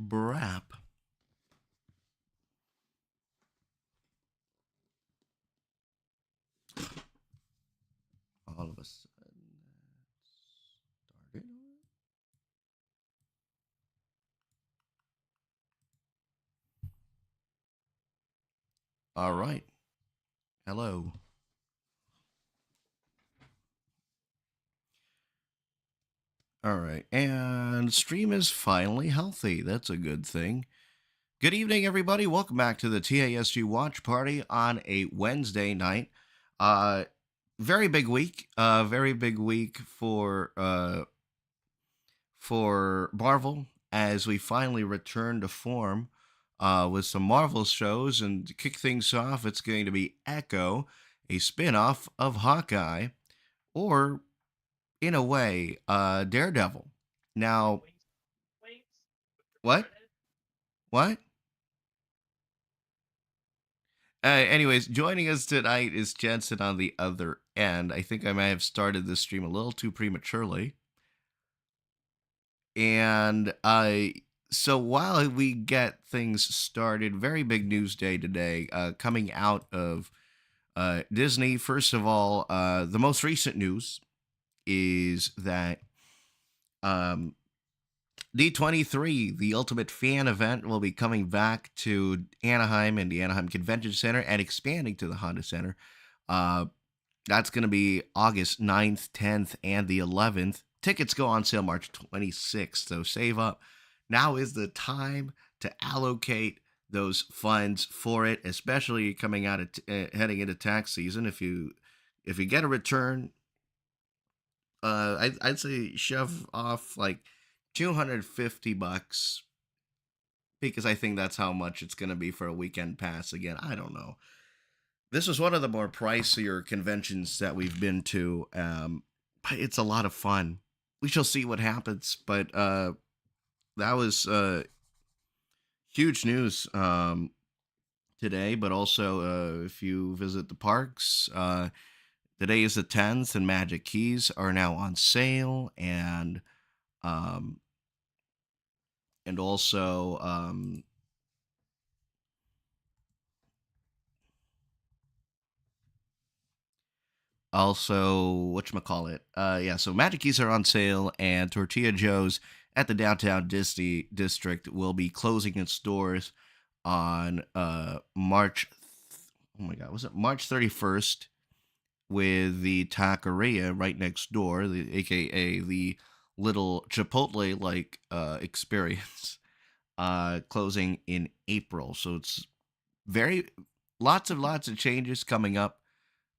Brap. All of a sudden, started. All right. Hello. All right. And stream is finally healthy. That's a good thing. Good evening, everybody. Welcome back to the TASG Watch Party on a Wednesday night. Uh, very big week. Very big week for Marvel as we finally return to form with some Marvel shows. And to kick things off, it's going to be Echo, a spin off of Hawkeye, or in a way, Daredevil. Now, what? What? Anyways, joining us tonight is Jensen on the other end. I think I might have started this stream a little too prematurely. And so while we get things started, very big news day today coming out of Disney. First of all, the most recent news is that um, D23, the Ultimate Fan event, will be coming back to Anaheim and the Anaheim Convention Center and expanding to the Honda Center. Uh, that's going to be August 9th, 10th, and the 11th. Tickets go on sale March 26th, so save up. Now is the time to allocate those funds for it, especially coming out of heading into tax season. If you get a return, I'd say shove off like $250 because I think that's how much it's going to be for a weekend pass. Again, I don't know. This was one of the more pricier conventions that we've been to, but it's a lot of fun. We shall see what happens, but that was huge news today. But also, if you visit the parks, today is the 10th, and Magic Keys are now on sale, um, and also whatchamacallit, yeah, so Magic Keys are on sale, and Tortilla Joe's at the downtown Disney district will be closing its doors on oh my god, was it March 31st, with the taqueria right next door, the aka the little Chipotle like experience closing in April. So it's very lots of changes coming up.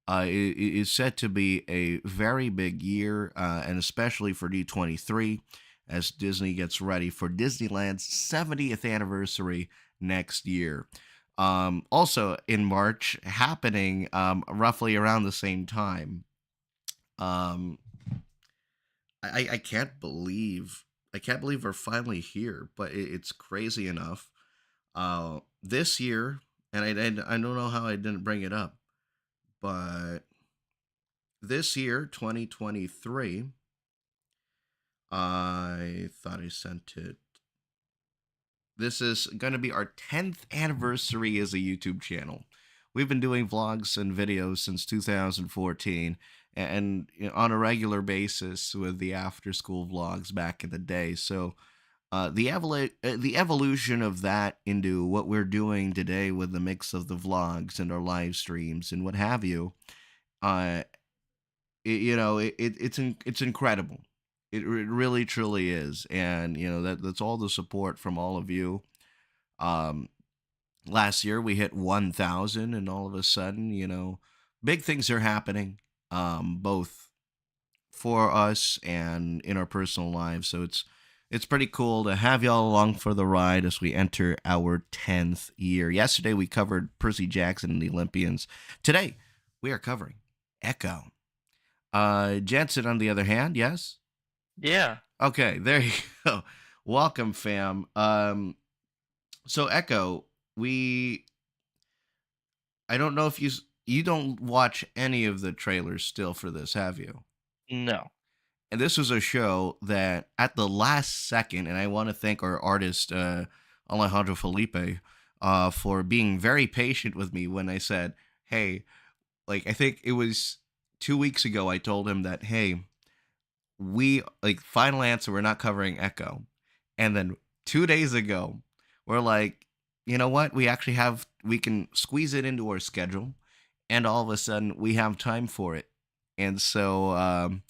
It is set to be a very big year, and especially for D23, as Disney gets ready for Disneyland's 70th anniversary next year. Also in March, happening roughly around the same time. Um, I can't believe we're finally here, but it's crazy enough. This year, and I don't know how I didn't bring it up, but this year, 2023, I thought I sent it. This is going to be our 10th anniversary as a YouTube channel. We've been doing vlogs and videos since 2014, and on a regular basis with the after school vlogs back in the day. So the evolution of that into what we're doing today with the mix of the vlogs and our live streams and what have you, uh, it's incredible. It really truly is, and that's all the support from all of you. Um, Last year we hit 1,000, and all of a sudden, big things are happening, both for us and in our personal lives. So it's pretty cool to have y'all along for the ride as we enter our 10th year. Yesterday we covered Percy Jackson and the Olympians. Today we are covering Echo. Jensen, on the other hand, yes? Yeah. Okay, there you go. Welcome, fam. So Echo, we I don't know if you don't watch any of the trailers still for this, have you? No. And this was a show that at the last second, and I want to thank our artist Alejandro Felipe for being very patient with me when I said, "Hey, like I think it was 2 weeks ago, I told him that, hey, we like final answer, we're not covering Echo, and then 2 days ago, we're like, you know what, we can squeeze it into our schedule, and all of a sudden we have time for it, and so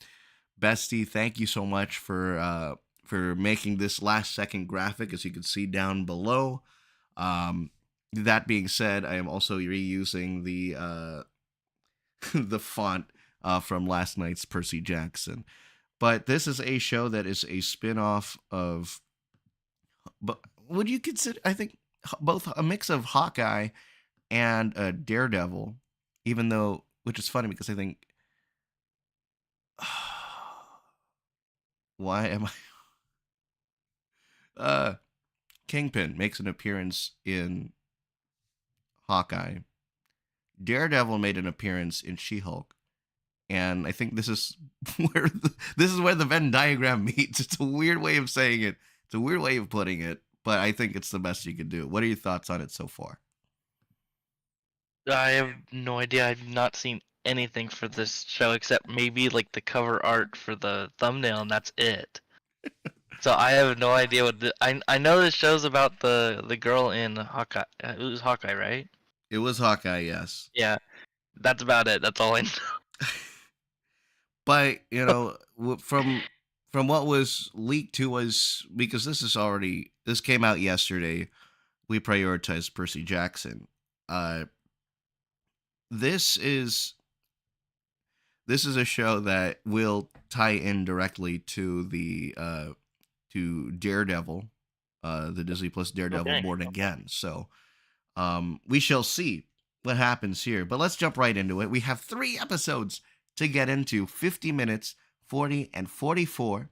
Bestie, thank you so much for making this last second graphic, as you can see down below. Um, that being said, I am also reusing the the font from last night's Percy Jackson. But this is a show that is a spin-off of, but would you consider, I think, both a mix of Hawkeye and Daredevil, even though, which is funny because I think, why am I, Kingpin makes an appearance in Hawkeye. Daredevil made an appearance in She-Hulk, and I think this is this is where the Venn diagram meets. It's a weird way of saying it. It's a weird way of putting it, but I think it's the best you could do. What are your thoughts on it so far? I have no idea. I've not seen anything for this show except maybe like the cover art for the thumbnail, and that's it. So I have no idea what I know this show's about the girl in Hawkeye. It was Hawkeye, right? It was Hawkeye, yes. Yeah, that's about it. That's all I know. But from what was leaked to us, because this came out yesterday. We prioritized Percy Jackson. Uh, this is this is a show that will tie in directly to the to Daredevil, the Disney Plus Daredevil Okay. Born Again. So we shall see what happens here. But let's jump right into it. We have 3 episodes to get into, 50 minutes, 40 and 44.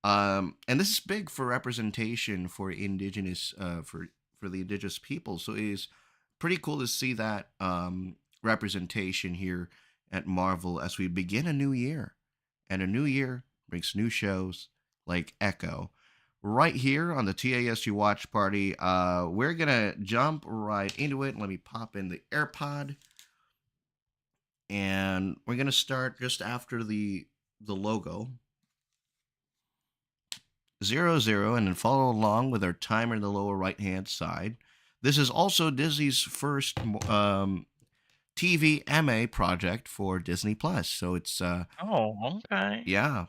And this is big for representation for indigenous for the indigenous people. So it is pretty cool to see that representation here at Marvel as we begin a new year. And a new year brings new shows like Echo. Right here on the TASG Watch Party, we're gonna jump right into it. Let me pop in the AirPod, and we're gonna start just after the logo 00, and then follow along with our timer in the lower right hand side. This is also Disney's first TV MA project for Disney Plus. So it's Oh, okay. yeah.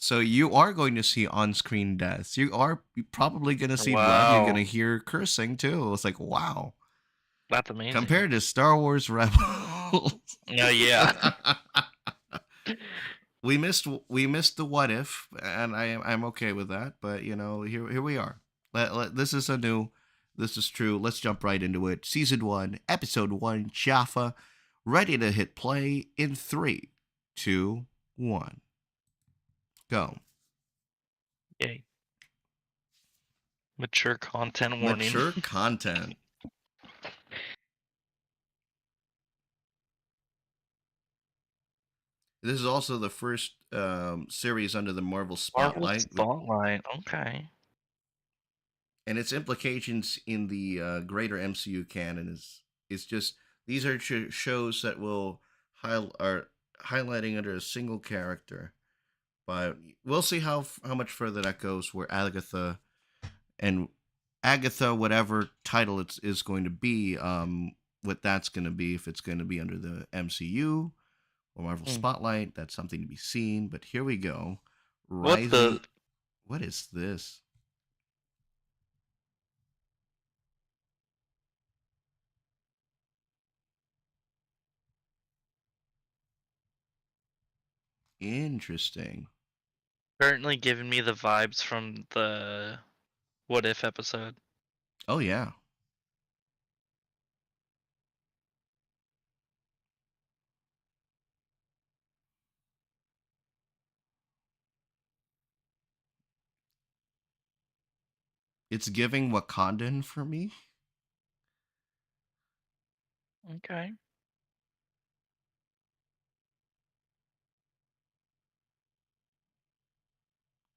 So you are going to see on-screen deaths. You are probably going to see blood. You're going to Wow, hear cursing too. It's like, wow. that's amazing. Compared to Star Wars Rebels. No, yeah. we missed the what if, and I'm okay with that. But here we are. This is a new. This is true. Let's jump right into it. Season 1, Episode 1, Jaffa, ready to hit play in 3, 2, 1, go. Yay. Mature content warning. Mature content. This is also the first series under the Marvel Marvel spotlight, Spotlight. Okay. and its implications in the greater MCU canon is just these are shows that are highlighting under a single character. But we'll see how much further that goes. Where and Agatha, whatever title it is going to be, what that's going to be, if it's going to be under the MCU or Marvel Hmm. Spotlight, that's something to be seen. But here we go. What the? Rising. What is this? Interesting. Currently giving me the vibes from the What If episode. Oh yeah. It's giving Wakandan for me. Okay.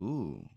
Ooh.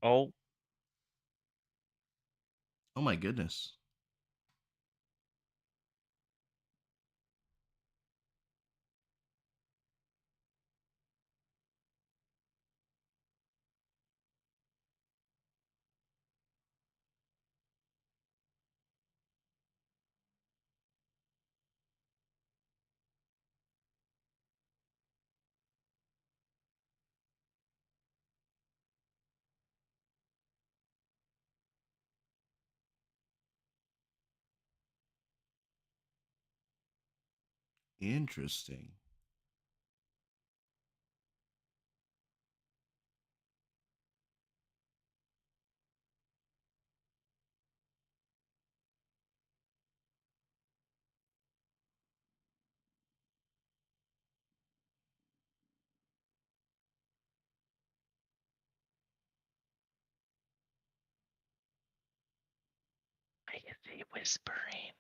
Oh, Oh my goodness. Interesting. I can see whispering.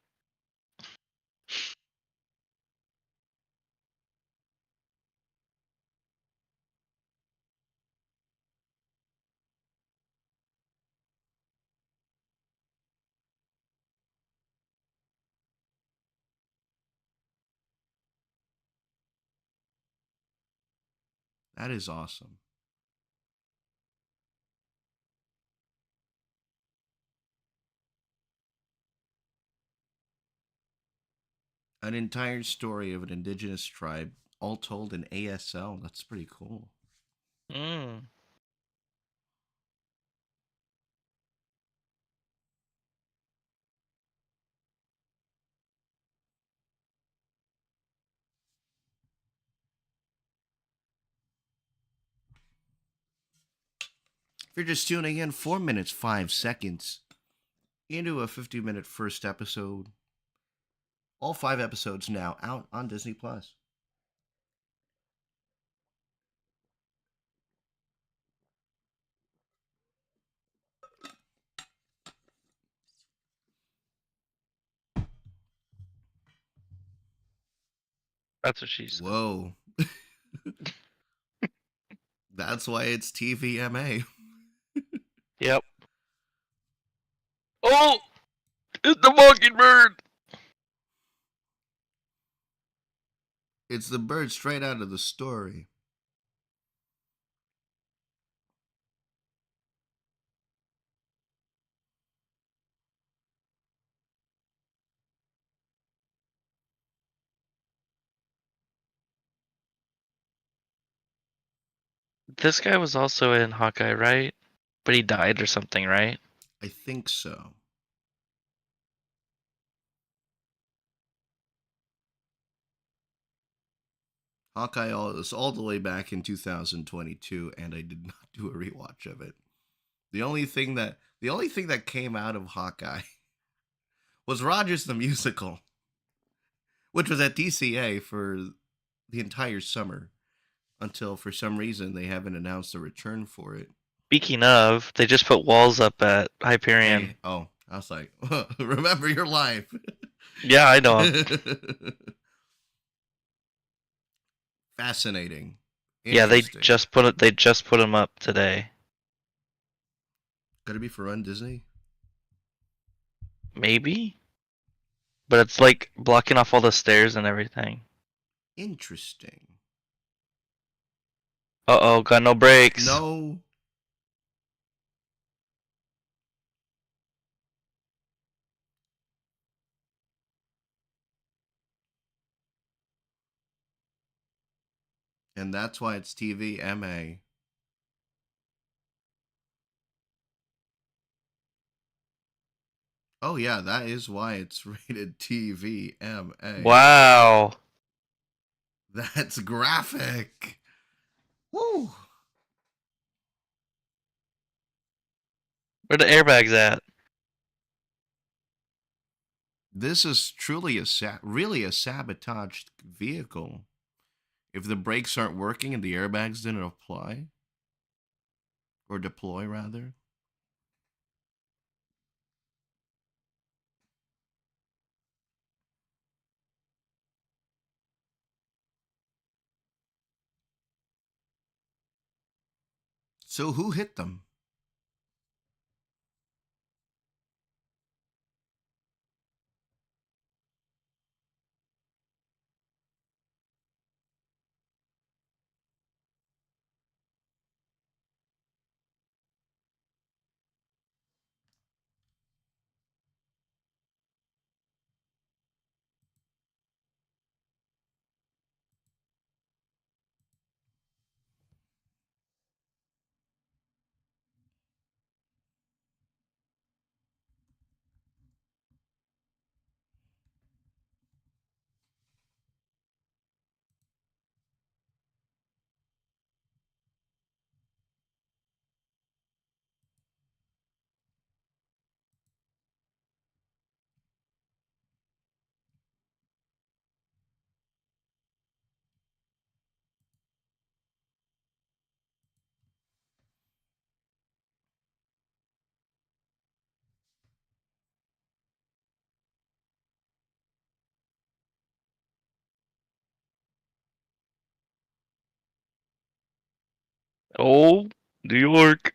That is awesome. An entire story of an indigenous tribe, all told in ASL. That's pretty cool. Mm. If you're just tuning in, 4 minutes, 5 seconds into a 50-minute first episode. All 5 episodes now out on Disney Plus. That's what she said. Whoa. That's why it's TVMA. Yep. Oh, it's the mockingbird. It's the bird straight out of the story. This guy was also in Hawkeye, right? But he died or something, right? I think so. Hawkeye is all the way back in 2022, and I did not do a rewatch of it. The only thing that came out of Hawkeye was Rogers the Musical, which was at DCA for the entire summer until for some reason they haven't announced a return for it. Speaking of, they just put walls up at Hey, Hyperion. oh, I was like, remember your life. Yeah, I know him. Fascinating. Yeah, they Interesting. just put it. They just put him up today. Gotta be for Run Disney? Maybe, but it's like blocking off all the stairs and everything. Interesting. Uh oh, got no brakes. No. And that's why it's TVMA. Oh, yeah, that is why it's rated TVMA. Wow. That's graphic. Woo! Where the airbags at? This is truly really a sabotaged vehicle. If the brakes aren't working and the airbags didn't apply or deploy rather. So who hit them? Oh, New York.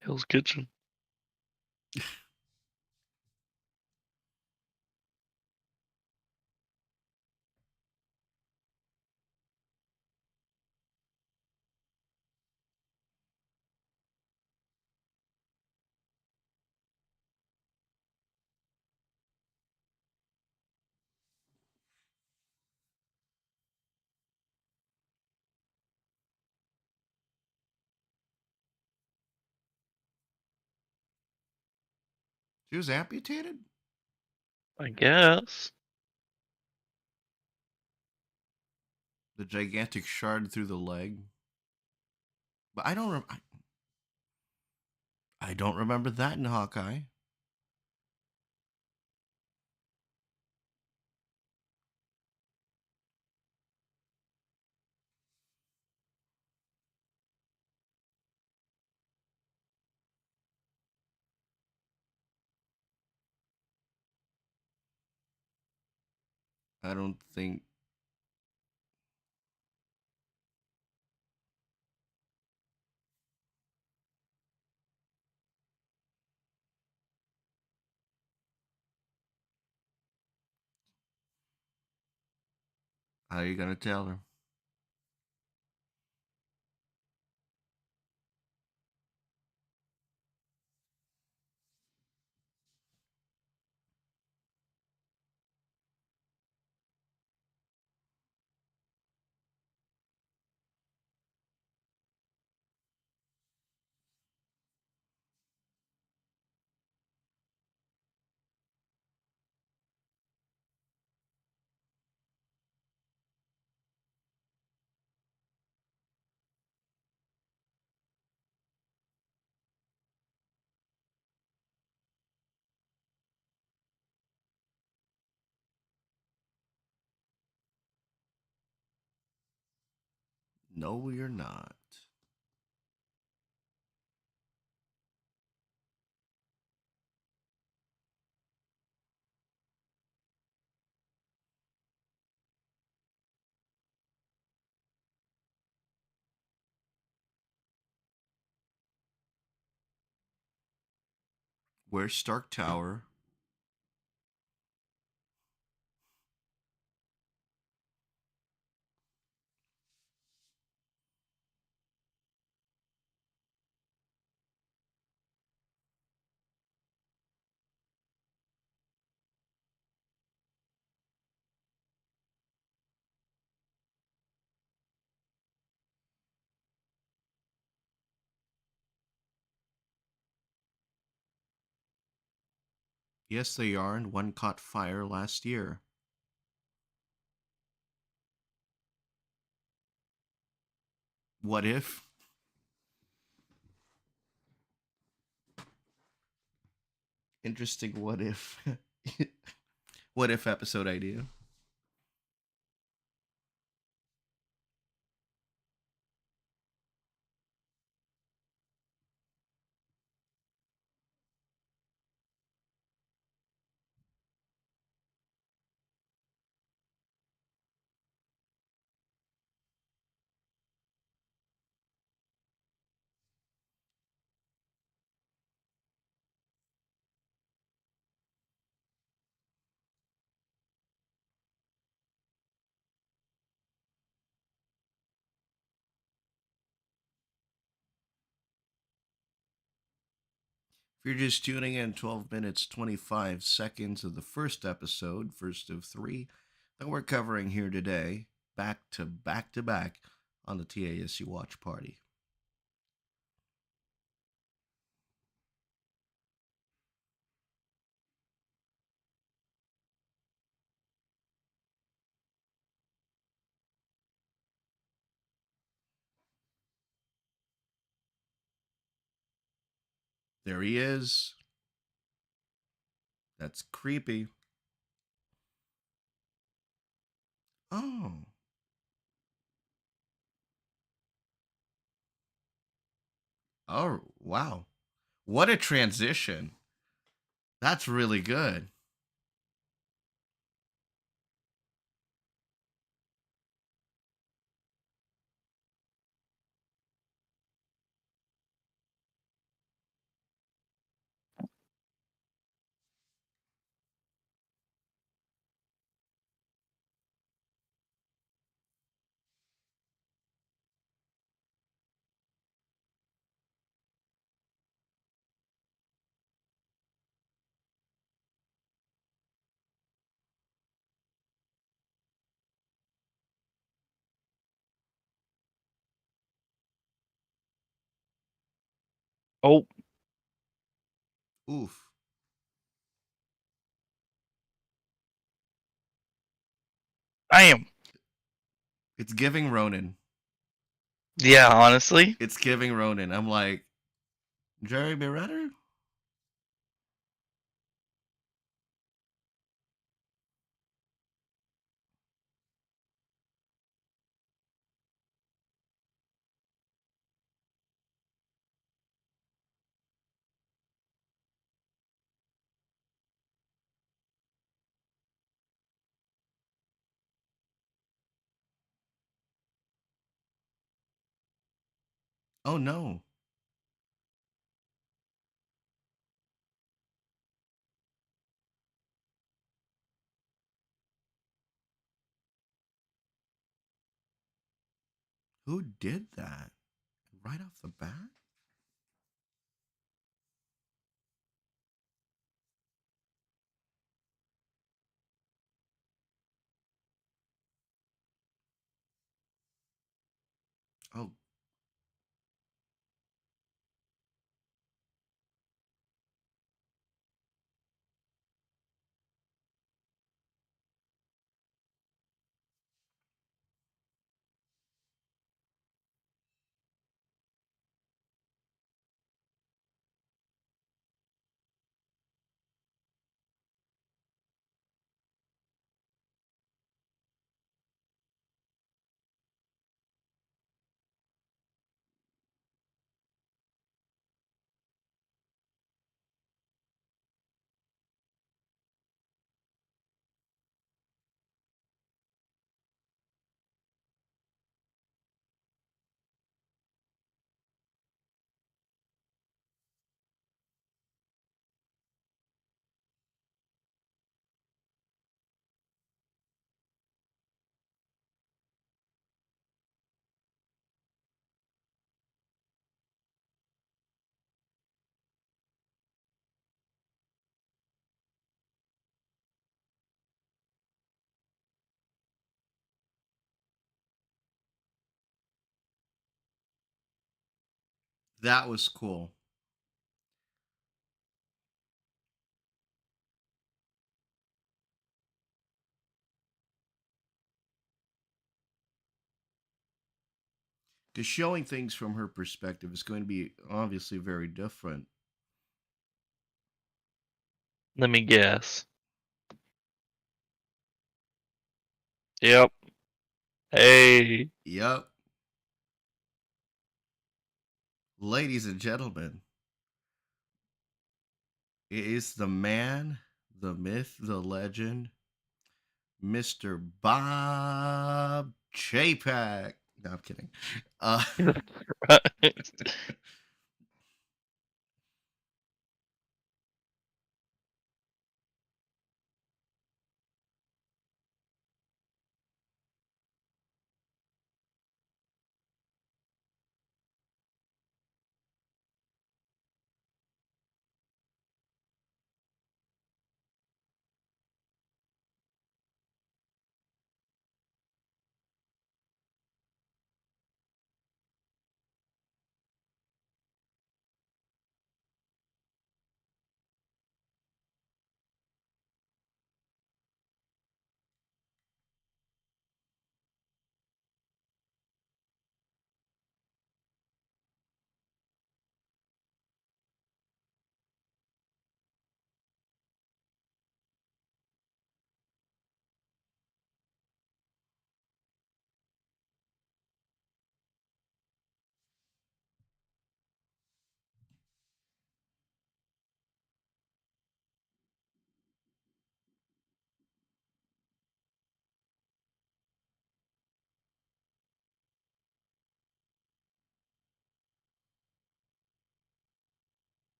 Hell's Kitchen. She was amputated? I guess. The gigantic shard through the leg. But I don't remember that in Hawkeye. I don't think how you gonna tell her. No, you're not. Where's Stark Tower? Yes, they are, and one caught fire last year. What if? Interesting. What if? What if episode idea? If you're just tuning in, 12 minutes, 25 seconds of the first episode, first of three that we're covering here today, back to back on the TASG Watch Party. There he is. That's creepy. Oh, oh, wow. What a transition. That's really good. Oh, Oof. I am. It's giving Ronin. Yeah, honestly. It's giving Ronin. I'm like, Jerry Beretta? Oh no. Who did that? Right off the bat? Oh, that was cool. Because showing things from her perspective is going to be obviously very different. Let me guess. Yep. Hey. Yep. Ladies and gentlemen, it is the man, the myth, the legend, Mr. Bob Chapek. No, I'm kidding. Uh,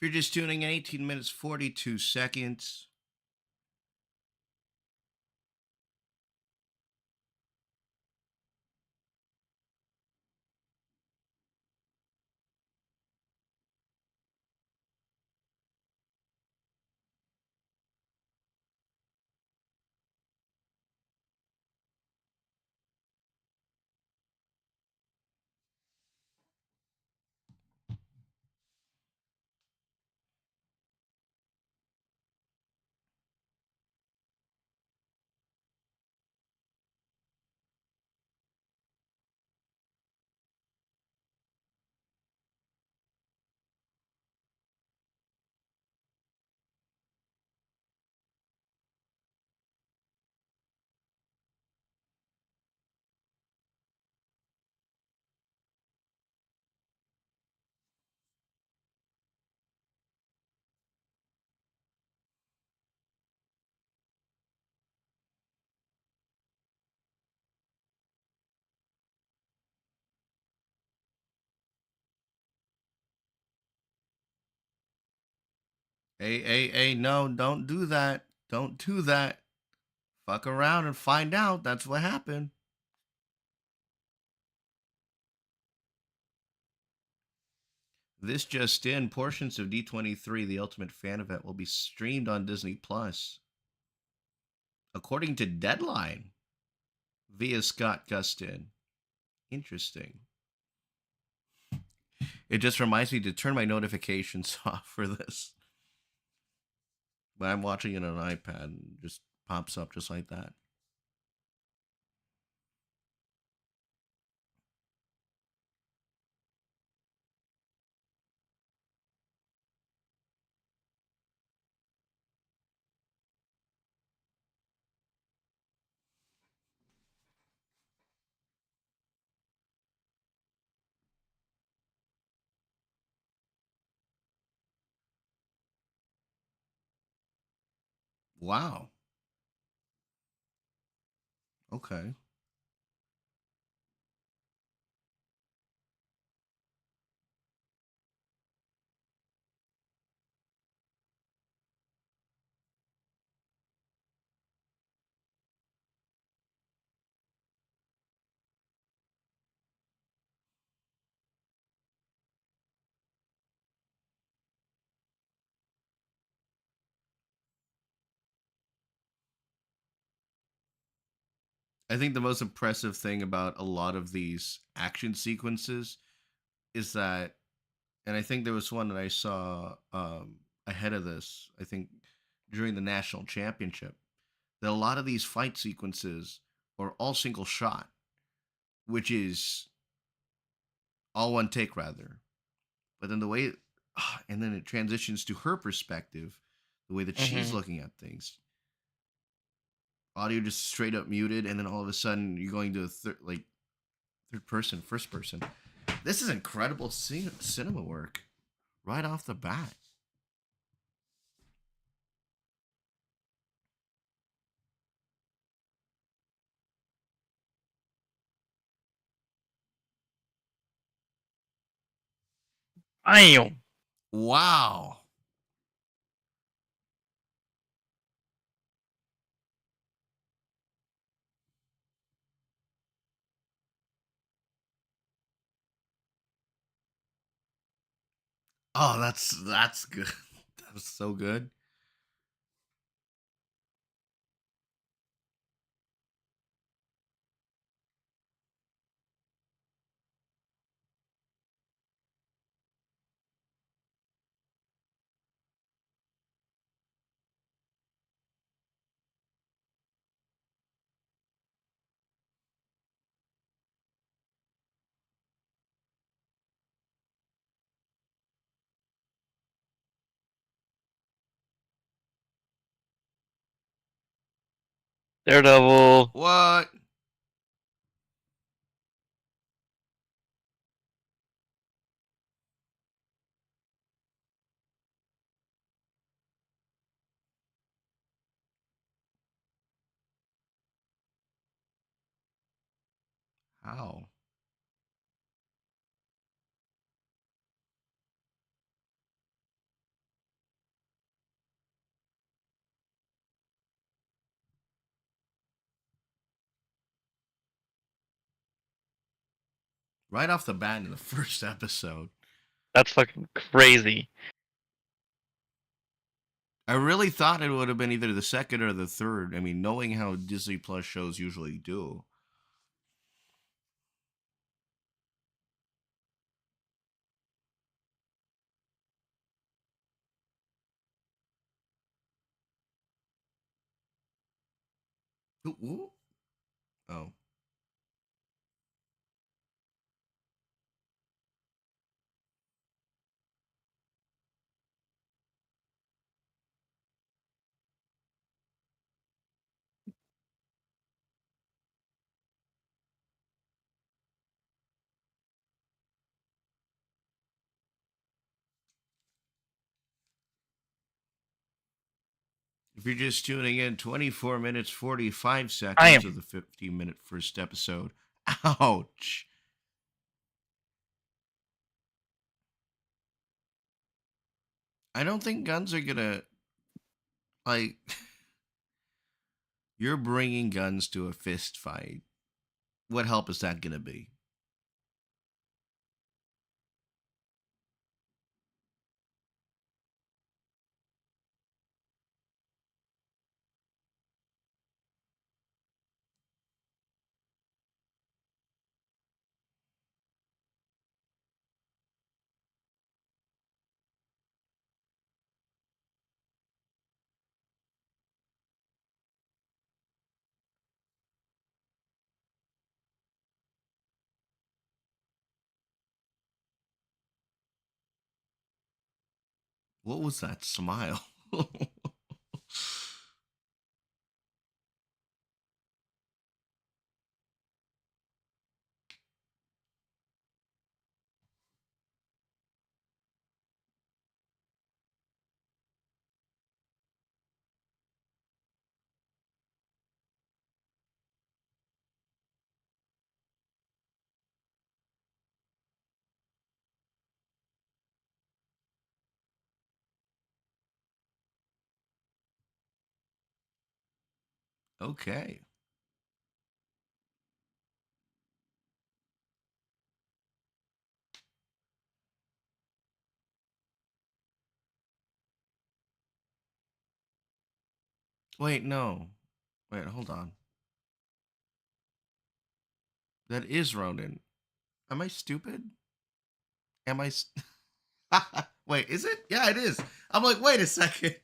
if you're just tuning in, 18 minutes, 42 seconds. Hey, no, don't do that. Don't do that. Fuck around and find out. That's what happened. This just in, portions of D23, the Ultimate Fan Event, will be streamed on Disney Plus, according to Deadline, via Scott Gustin. Interesting. It just reminds me to turn my notifications off for this. When I'm watching it on an iPad, it just pops up just like that. Wow. Okay. I think the most impressive thing about a lot of these action sequences is that, and I think there was one that I saw ahead of this, I think during the national championship, that a lot of these fight sequences are all single shot, which is all one take rather. But then the way, and then it transitions to her perspective, the way that she's Hmm. looking at things. Audio just straight up muted, and then all of a sudden you're going to like third person, first person. This is incredible cinema work right off the bat. Bam. Wow. Oh, that's good. That was so good. Daredevil. What? How? Right off the bat in the first episode. That's fucking crazy. I really thought it would have been either the second or the third. I mean, knowing how Disney Plus shows usually do. Ooh, ooh. Oh. If you're just tuning in, 24 minutes, 45 seconds of Bam. the 15-minute first episode. Ouch. I don't think guns are gonna, like, you're bringing guns to a fist fight. What help is that gonna be? What was that smile? Okay. Wait, no. Wait, hold on. That is Ronin. Am I stupid? Am I? Wait, is it? Yeah, it is. I'm like, wait a second.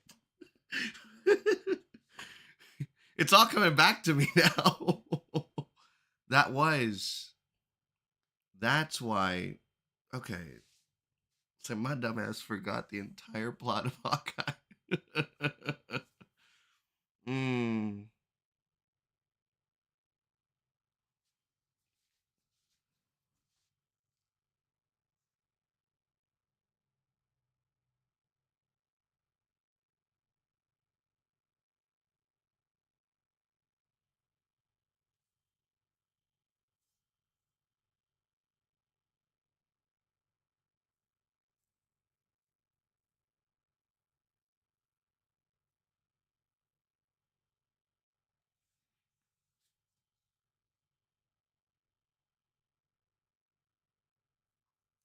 It's all coming back to me now. that was. That's why. Okay, so my dumbass forgot the entire plot of Hawkeye. mm.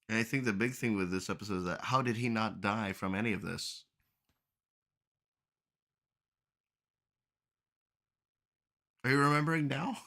And I think the big thing with this episode is that how did he not die from any of this? Are you remembering now?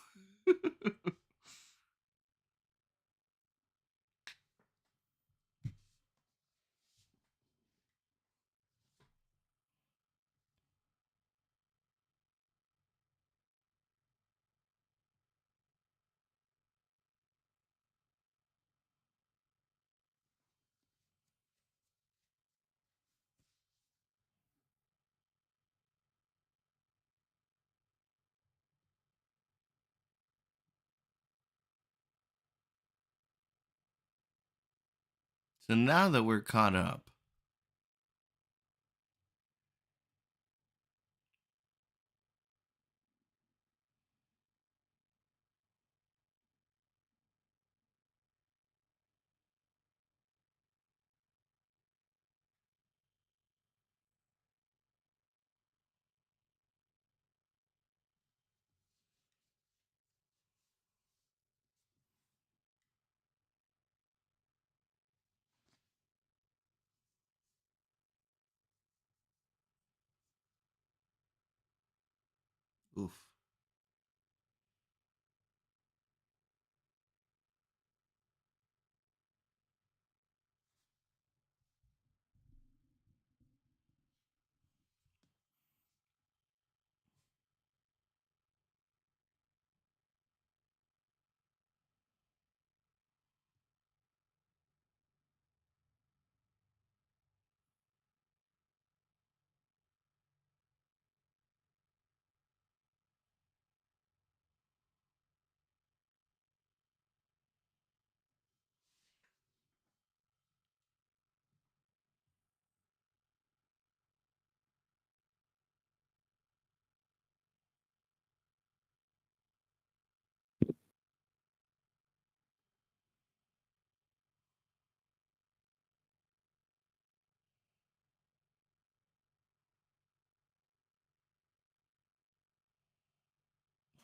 So now that we're caught up, oof.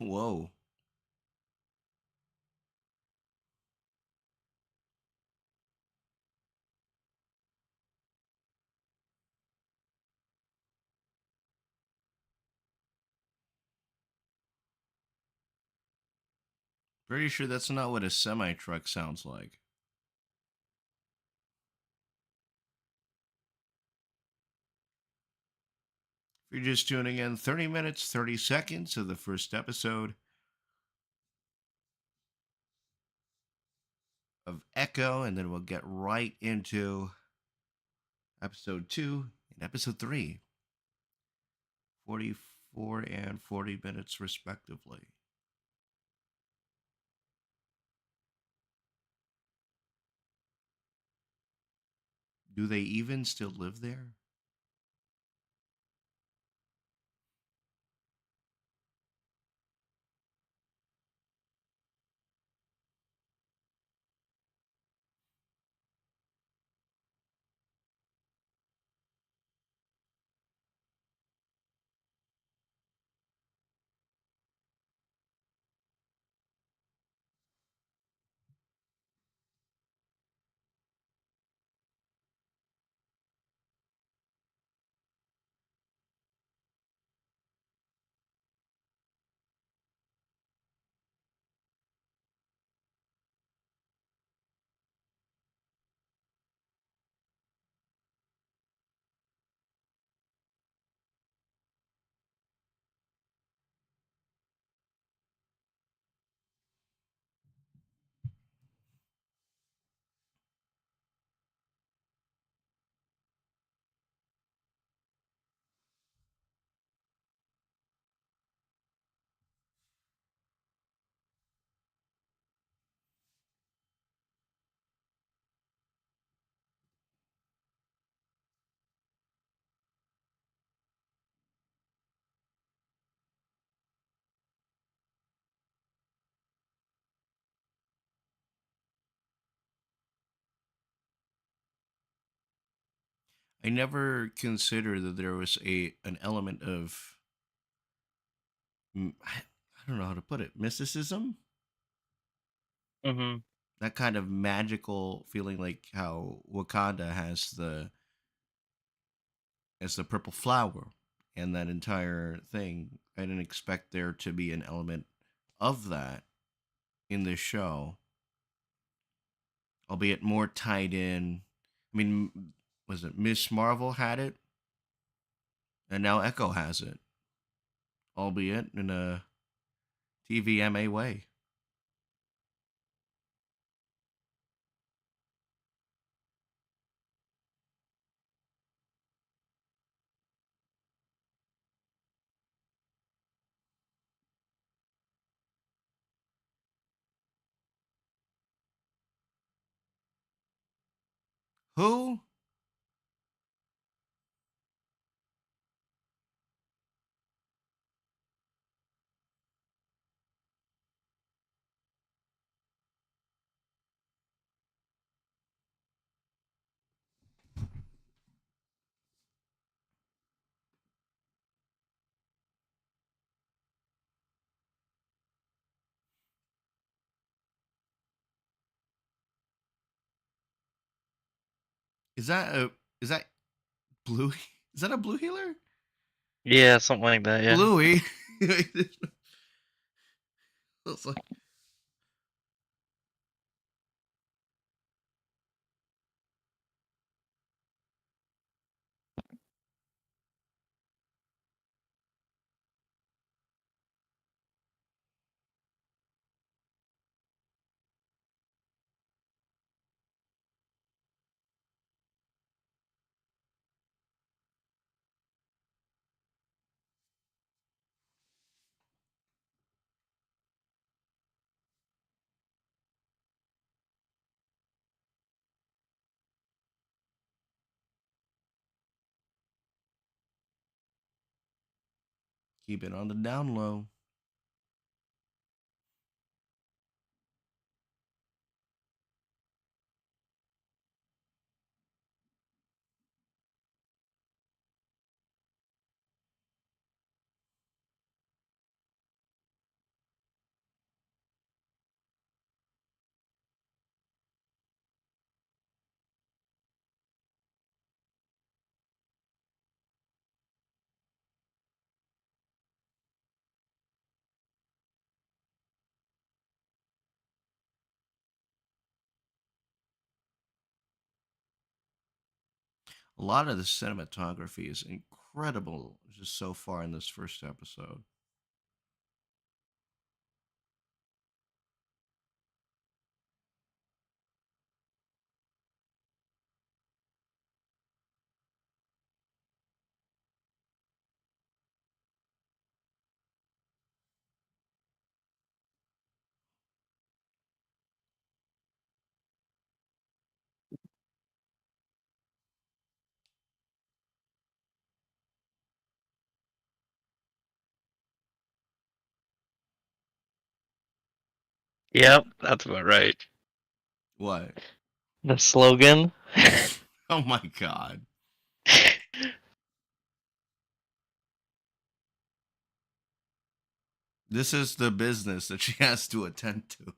Whoa. Pretty sure that's not what a semi truck sounds like. If you're just tuning in, 30 minutes, 30 seconds of the first episode of Echo, and then we'll get right into episode 2 and episode 3, 44 and 40 minutes respectively. Do they even still live there? I never considered that there was a an element of I don't know how to put it, mysticism, Hmm. that kind of magical feeling, like how Wakanda has the as the purple flower and that entire thing. I didn't expect there to be an element of that in this show, albeit more tied in. I mean, was it Miss Marvel had it, and now Echo has it, albeit in a TVMA way. Who? Is that a is that Blue? Is that a Blue Healer? Yeah, something like that. Yeah. Bluey. It's like, keep it on the down low. A lot of the cinematography is incredible just so far in this first episode. Yep, that's about right. What? The slogan. Oh my god. This is the business that she has to attend to.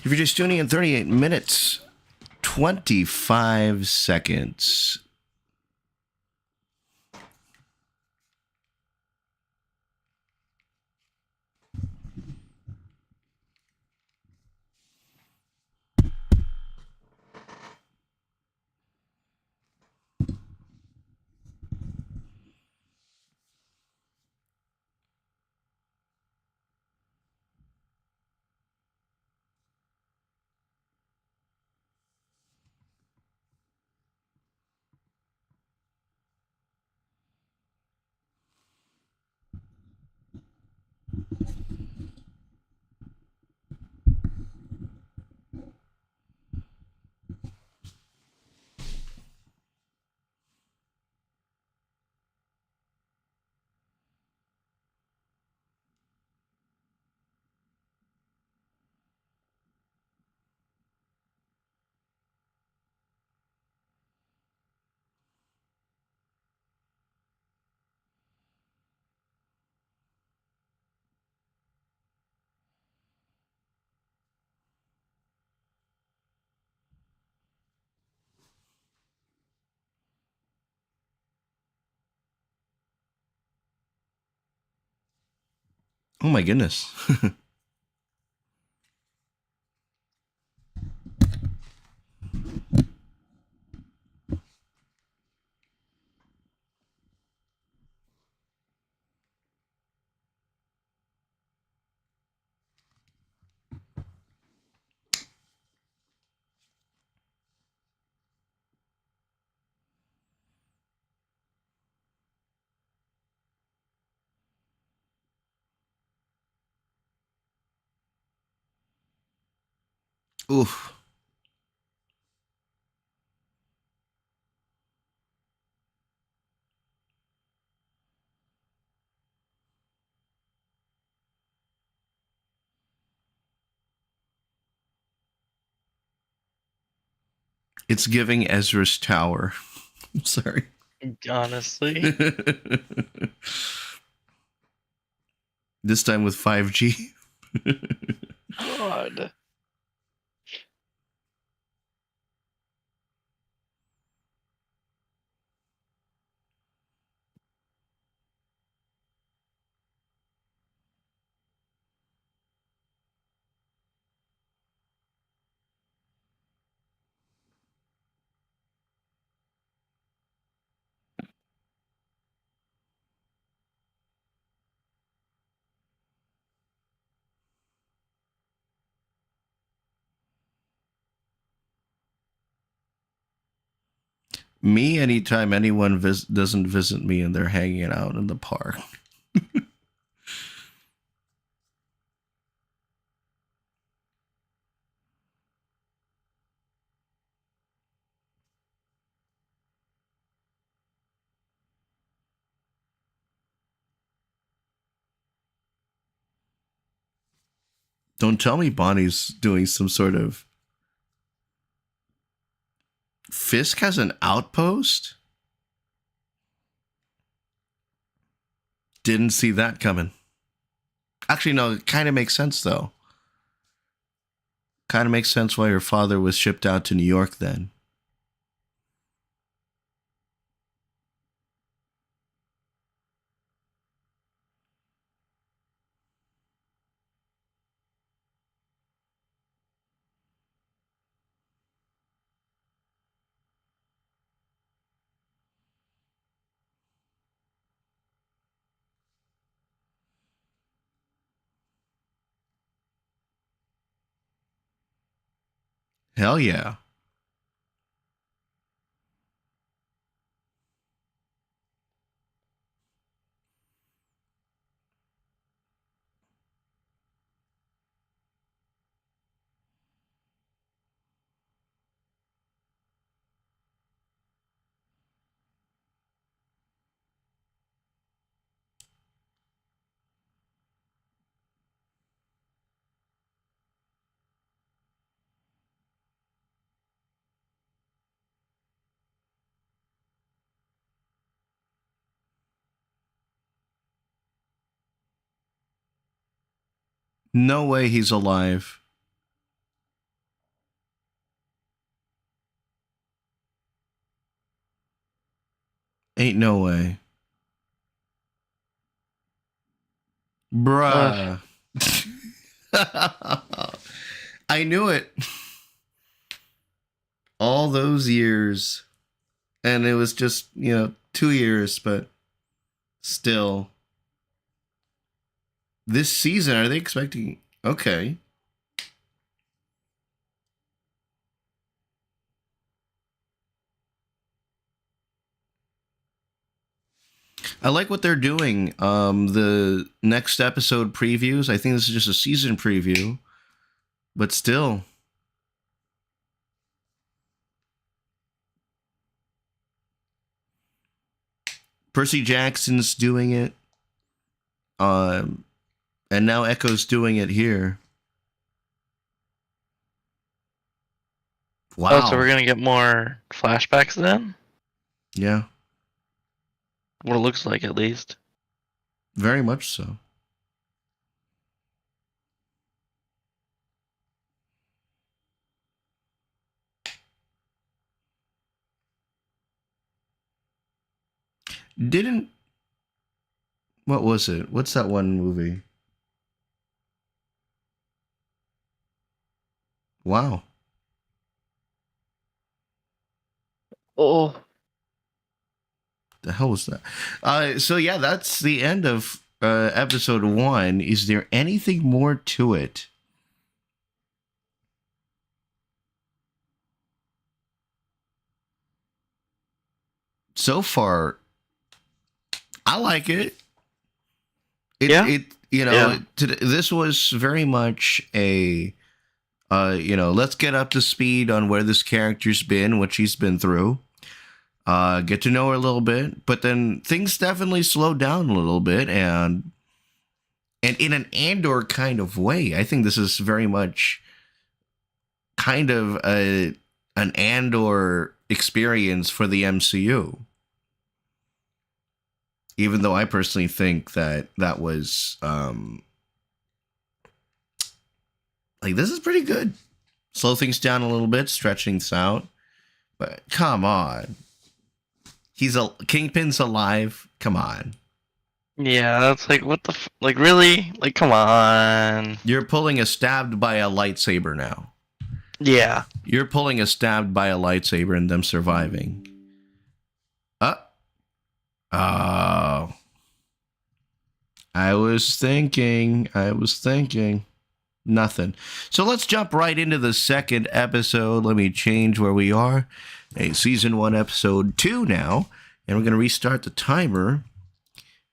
If you're just tuning in, 38 minutes, 25 seconds. Oh my goodness. Oof. It's giving Ezra's Tower. I'm sorry. Honestly. This time with 5G. God. Me, anytime anyone doesn't visit me and they're hanging out in the park. Don't tell me Bonnie's doing some sort of. Fisk has an outpost? Didn't see that coming. Actually, no, it kind of makes sense, though. Kind of makes sense why her father was shipped out to New York then. Hell yeah. No way he's alive. Ain't no way. Uh, Bruh. I knew it. All those years. And it was just, 2 years, but still. This season, are they expecting? Okay. I like what they're doing. The next episode previews. I think this is just a season preview, but still. Percy Jackson's doing it. And now Echo's doing it here. Wow. Oh, so we're gonna get more flashbacks then? Yeah. What it looks like, at least. Very much so. Didn't. What was it? What's that one movie? Wow. Oh. The hell was that? So yeah, that's the end of episode 1. Is there anything more to it? So far, I like it. Yeah. This was very much a, let's get up to speed on where this character's been, what she's been through. Get to know her a little bit, but then things definitely slowed down a little bit, and in an Andor kind of way. I think this is very much kind of an Andor experience for the MCU. Even though I personally think that was this is pretty good. Slow things down a little bit, stretching this out. But come on. Kingpin's alive. Come on. Yeah, that's like, what the really? Like, come on. You're pulling a stabbed by a lightsaber now. Yeah. You're pulling a stabbed by a lightsaber and them surviving. Oh. I was thinking. Nothing. So let's jump right into the second episode. Let me change where we are. Season 1, episode 2 now. And we're going to restart the timer.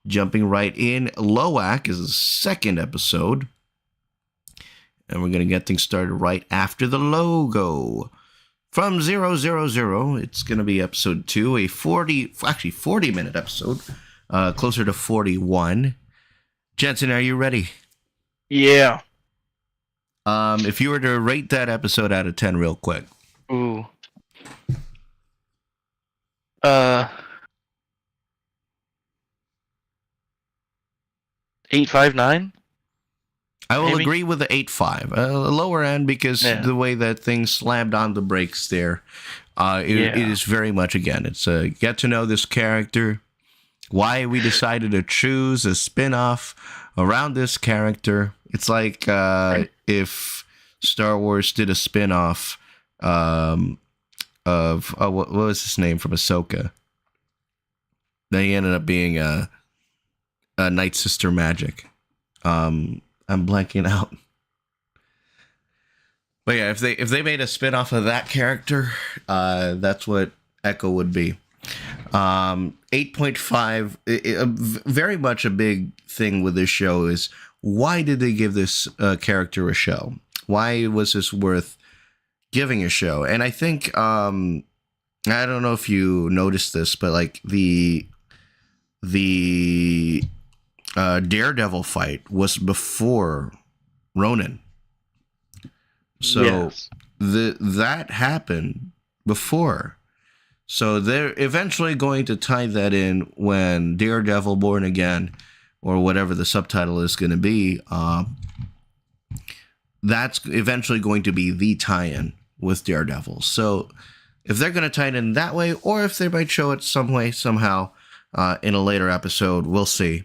Jumping right in. Loak is the second episode. And we're going to get things started right after the logo. From 000, it's going to be episode 2, a 40-minute episode, closer to 41. Jensen, are you ready? Yeah. If you were to rate that episode out of 10 real quick. Ooh. 8.59. I will maybe? agree with the 8.5, a lower end, because the way that things slammed on the brakes there, it is very much, again, it's a get to know this character, why we decided to choose a spin-off around this character. It's like if Star Wars did a spin-off of what was his name from Ahsoka. They ended up being a Night Sister Magic. I'm blanking out. But yeah, if they made a spin-off of that character, that's what Echo would be. 8.5, very much a big thing with this show is, why did they give this character a show? Why was this worth giving a show? And I think, I don't know if you noticed this, but like the Daredevil fight was before Ronin. So that happened before. So they're eventually going to tie that in when Daredevil Born Again, or whatever the subtitle is going to be, that's eventually going to be the tie-in with Daredevil. So if they're going to tie it in that way, or if they might show it some way, somehow, in a later episode. We'll see.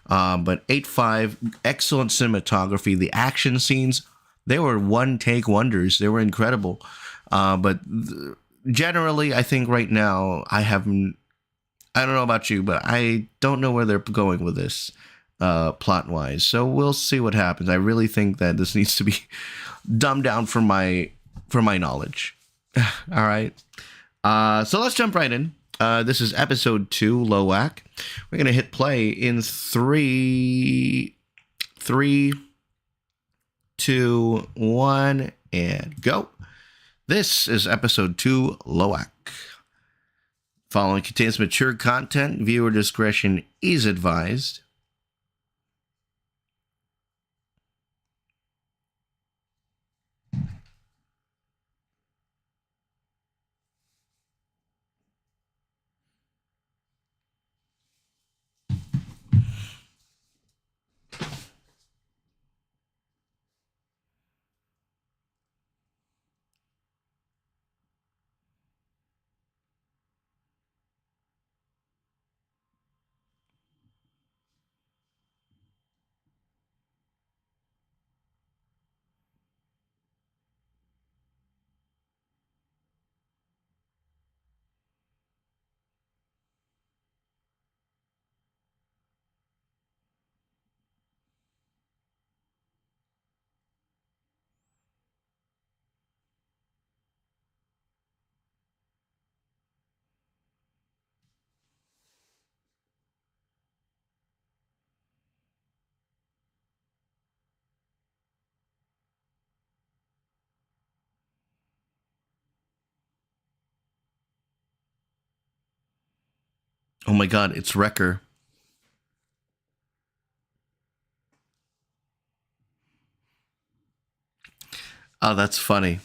But 8-5, excellent cinematography. The action scenes, they were one take wonders. They were incredible. Generally, I think right now I don't know about you, but I don't know where they're going with this plot wise. So we'll see what happens. I really think that this needs to be dumbed down for my knowledge. All right. So let's jump right in. This is episode 2, Lowak. We're gonna hit play in 3, 2, 1, and go. This is episode 2, Lowak. Following contains mature content. Viewer discretion is advised. Oh my god, it's Wrecker. Oh, that's funny.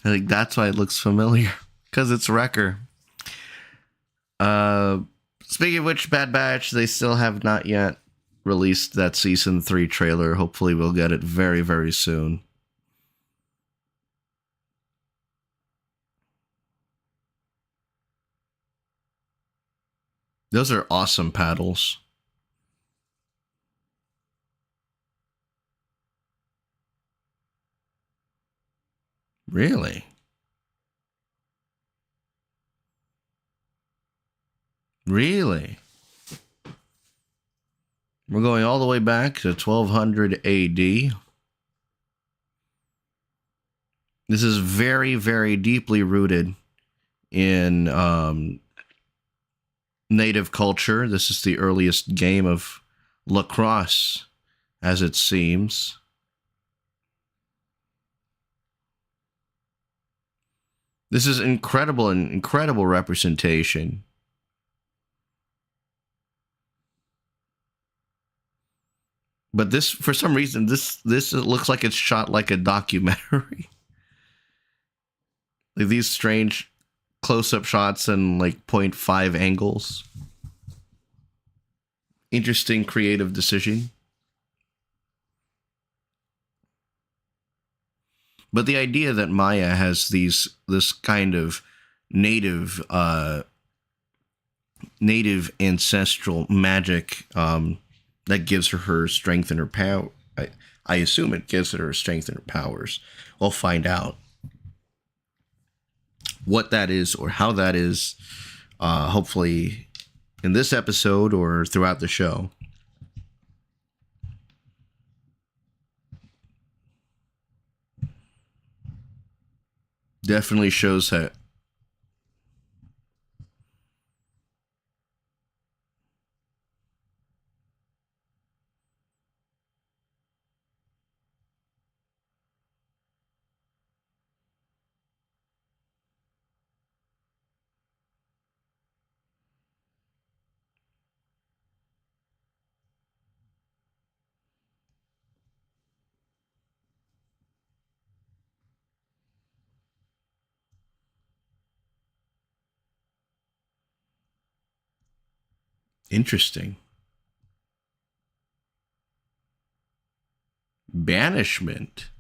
I think that's why it looks familiar. Because it's Wrecker. Uh, Speaking of which, Bad Batch, they still have not yet released that season 3 trailer. Hopefully we'll get it very, very soon. Those are awesome paddles. Really? Really? We're going all the way back to 1200 AD. This is very, very deeply rooted in native culture. This is the earliest game of lacrosse, as it seems. This is incredible representation. But this, for some reason, this looks like it's shot like a documentary. Like these strange close-up shots and like 0.5 angles. Interesting creative decision. But the idea that Maya has this kind of native native ancestral magic that gives her strength and her power. I assume it gives her strength and her powers. We'll find out what that is or how that is, hopefully in this episode or throughout the show. Definitely shows that. Interesting. Banishment.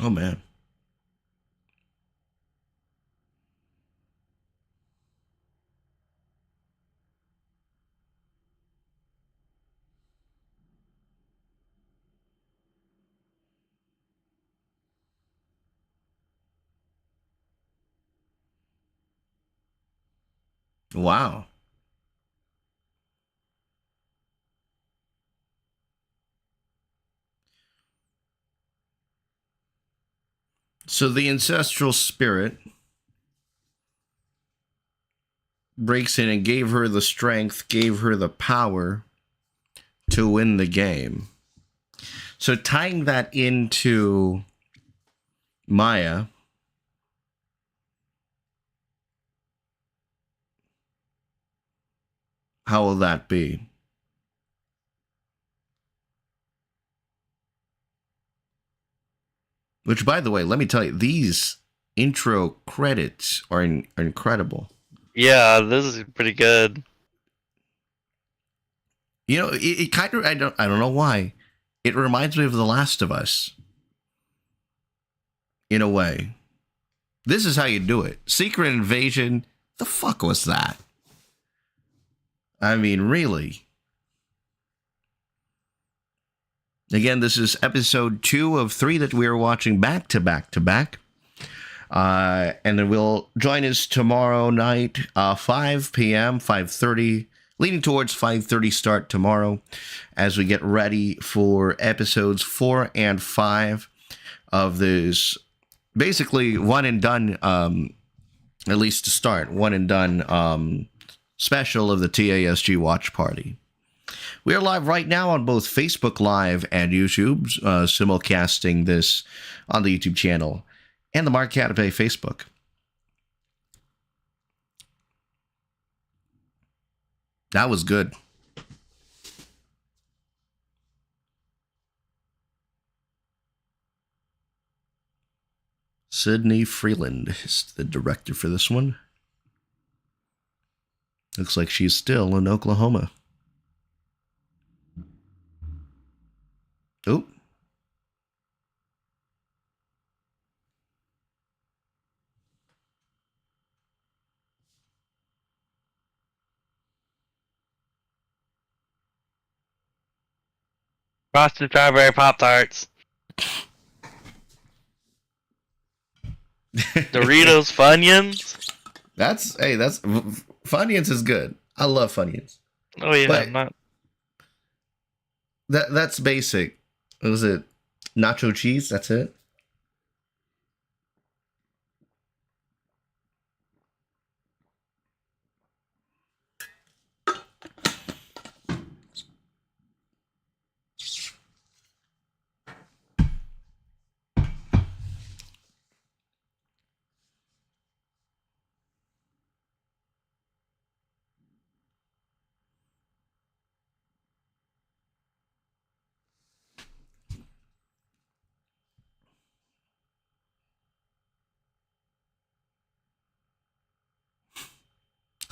Oh man. Wow. So the ancestral spirit breaks in and gave her the strength, gave her the power to win the game. So tying that into Maya, how will that be? Which, by the way, let me tell you, these intro credits are incredible. Yeah, this is pretty good. You know, it kind of I don't know why. It reminds me of The Last of Us in a way. This is how you do it. Secret Invasion. The fuck was that? I mean, really. Again, this is episode 2 of 3 that we are watching back to back to back. And then we'll join us tomorrow night, 5 p.m., 5:30, leaning towards 5:30 start tomorrow as we get ready for episodes 4 and 5 of this basically one and done, at least to start, one and done special of the TASG watch party. We are live right now on both Facebook Live and YouTube, simulcasting this on the YouTube channel and the Mark Catape Facebook. That was good. Sydney Freeland is the director for this one. Looks like she's still in Oklahoma. Oh. Frosted strawberry Pop Tarts. Doritos Funyuns. That's Funyuns is good. I love Funyuns. Oh yeah, But not that's basic. What was it? Nacho cheese, that's it.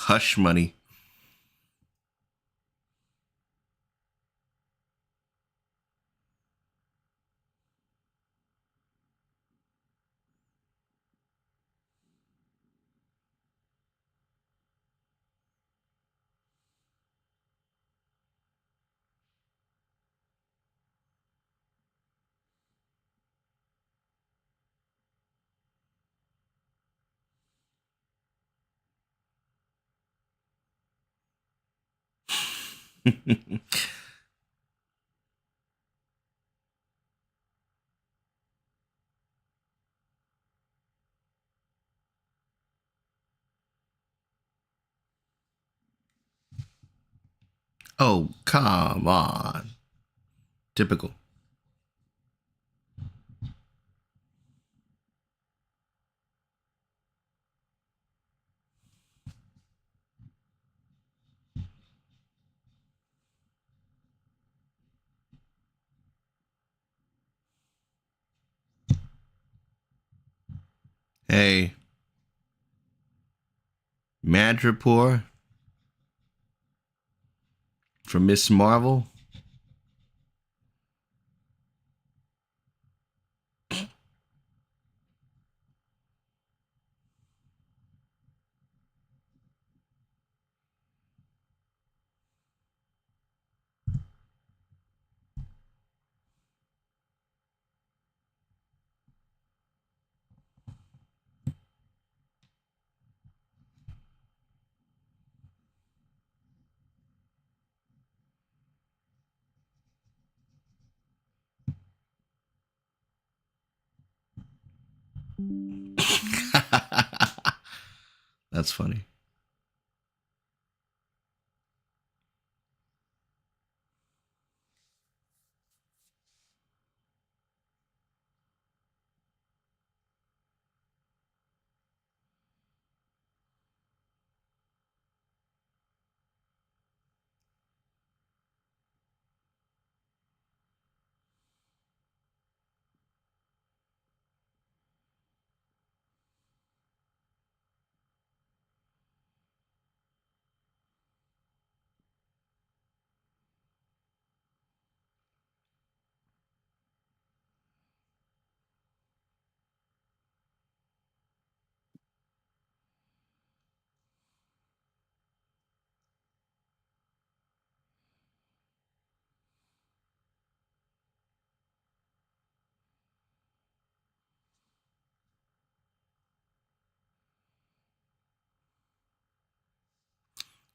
Hush money. Oh, come on. Typical. Hey, Madripoor from Miss Marvel. That's funny.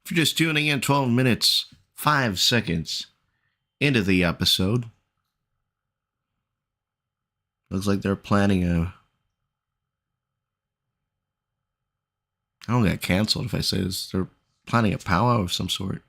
If you're just tuning in, 12 minutes, 5 seconds into the episode, looks like they're planning a. I don't get canceled if I say this. They're planning a powwow of some sort.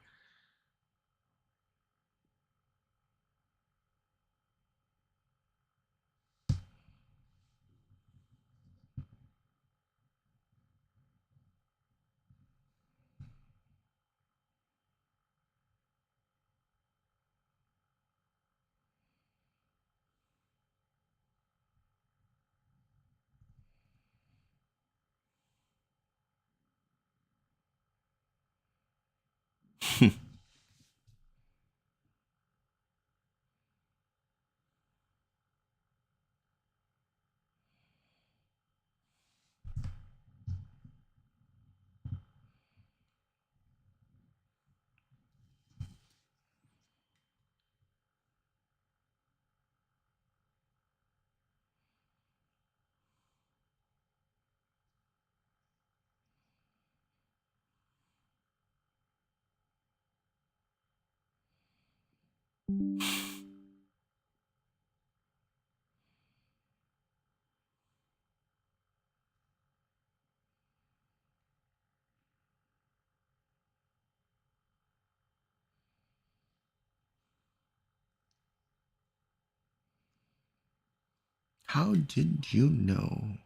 How did you know?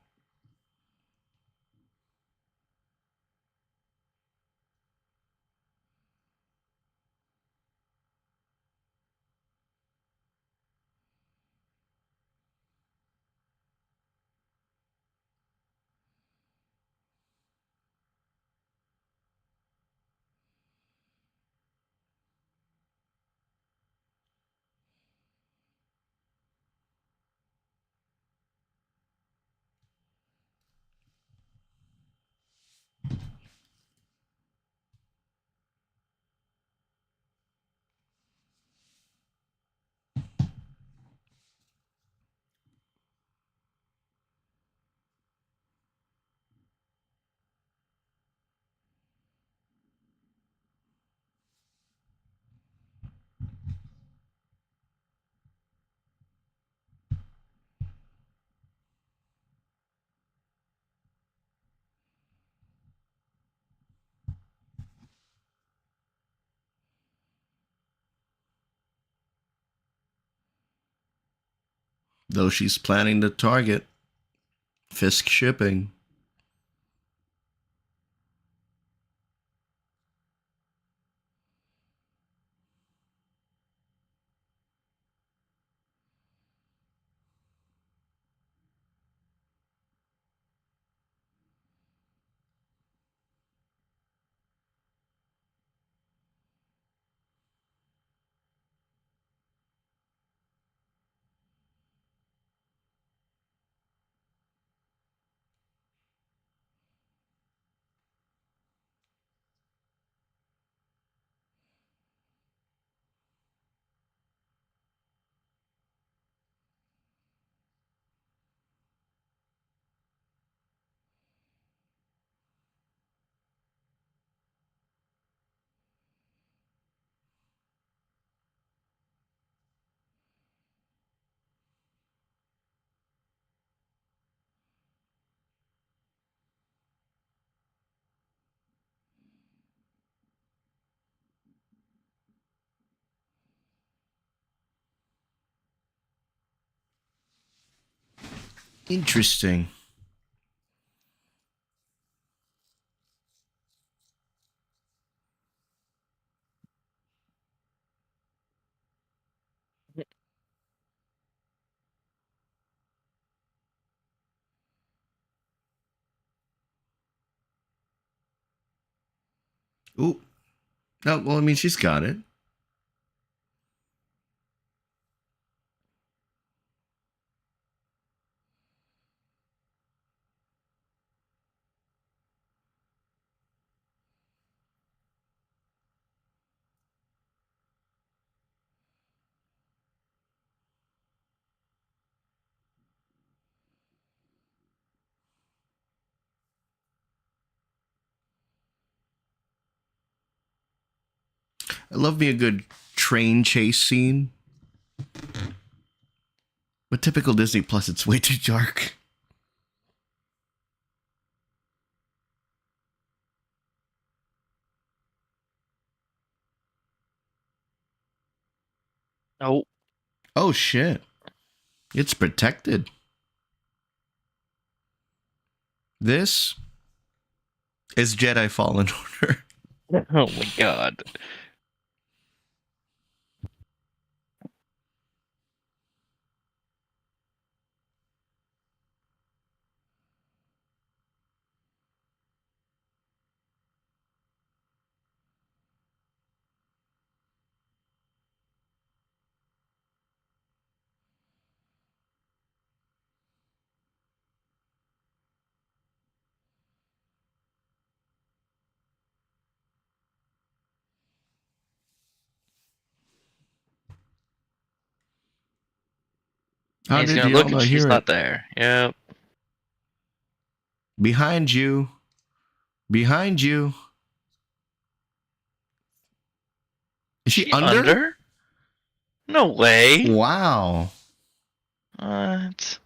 Though she's planning to target Fisk Shipping. Interesting. Ooh. No, well, I mean, she's got it. I love me a good train chase scene. But typical Disney Plus, it's way too dark. Oh, Oh shit. It's protected. This is Jedi Fallen Order. oh my god. How He's did gonna y'all look and not she's hear it? not there. Yep. Behind you. Behind you. Is Is she she under? under? No way. Wow. What?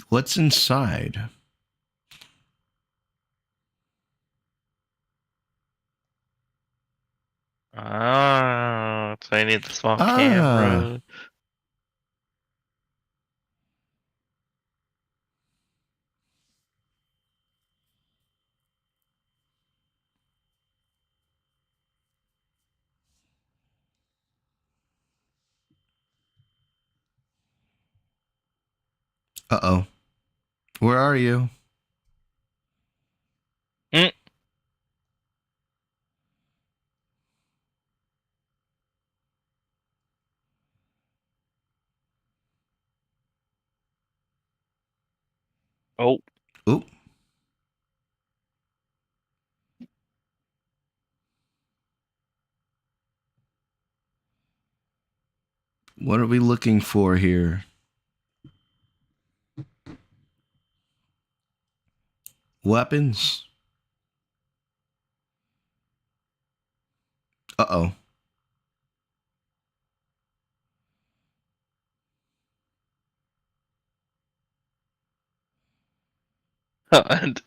What's inside? Oh, so I need the small Ah. camera. Uh-oh. Where are you? Mm. Oh, Oop. What are we looking for here? Weapons? Uh-oh. God.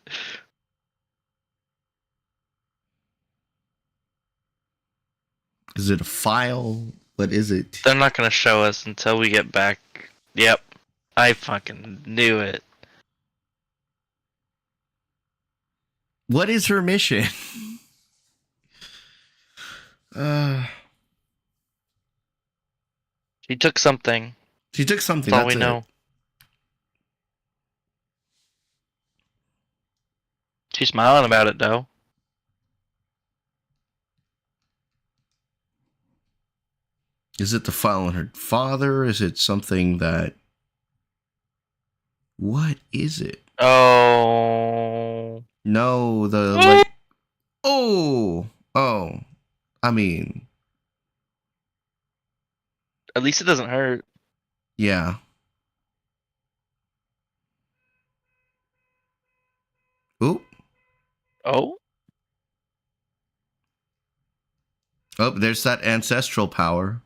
Is it a file? What is it? They're not gonna show us until we get back. Yep. I fucking knew it. What is her mission? uh, She took something. she took something, That's all we that's it. know. She's smiling about it though. Is it the file on her father? Is it something that... What is it? Oh. No, the, like... Oh! Oh. I mean... At least it doesn't hurt. Yeah. Oop. Oh. Oh, there's that ancestral power.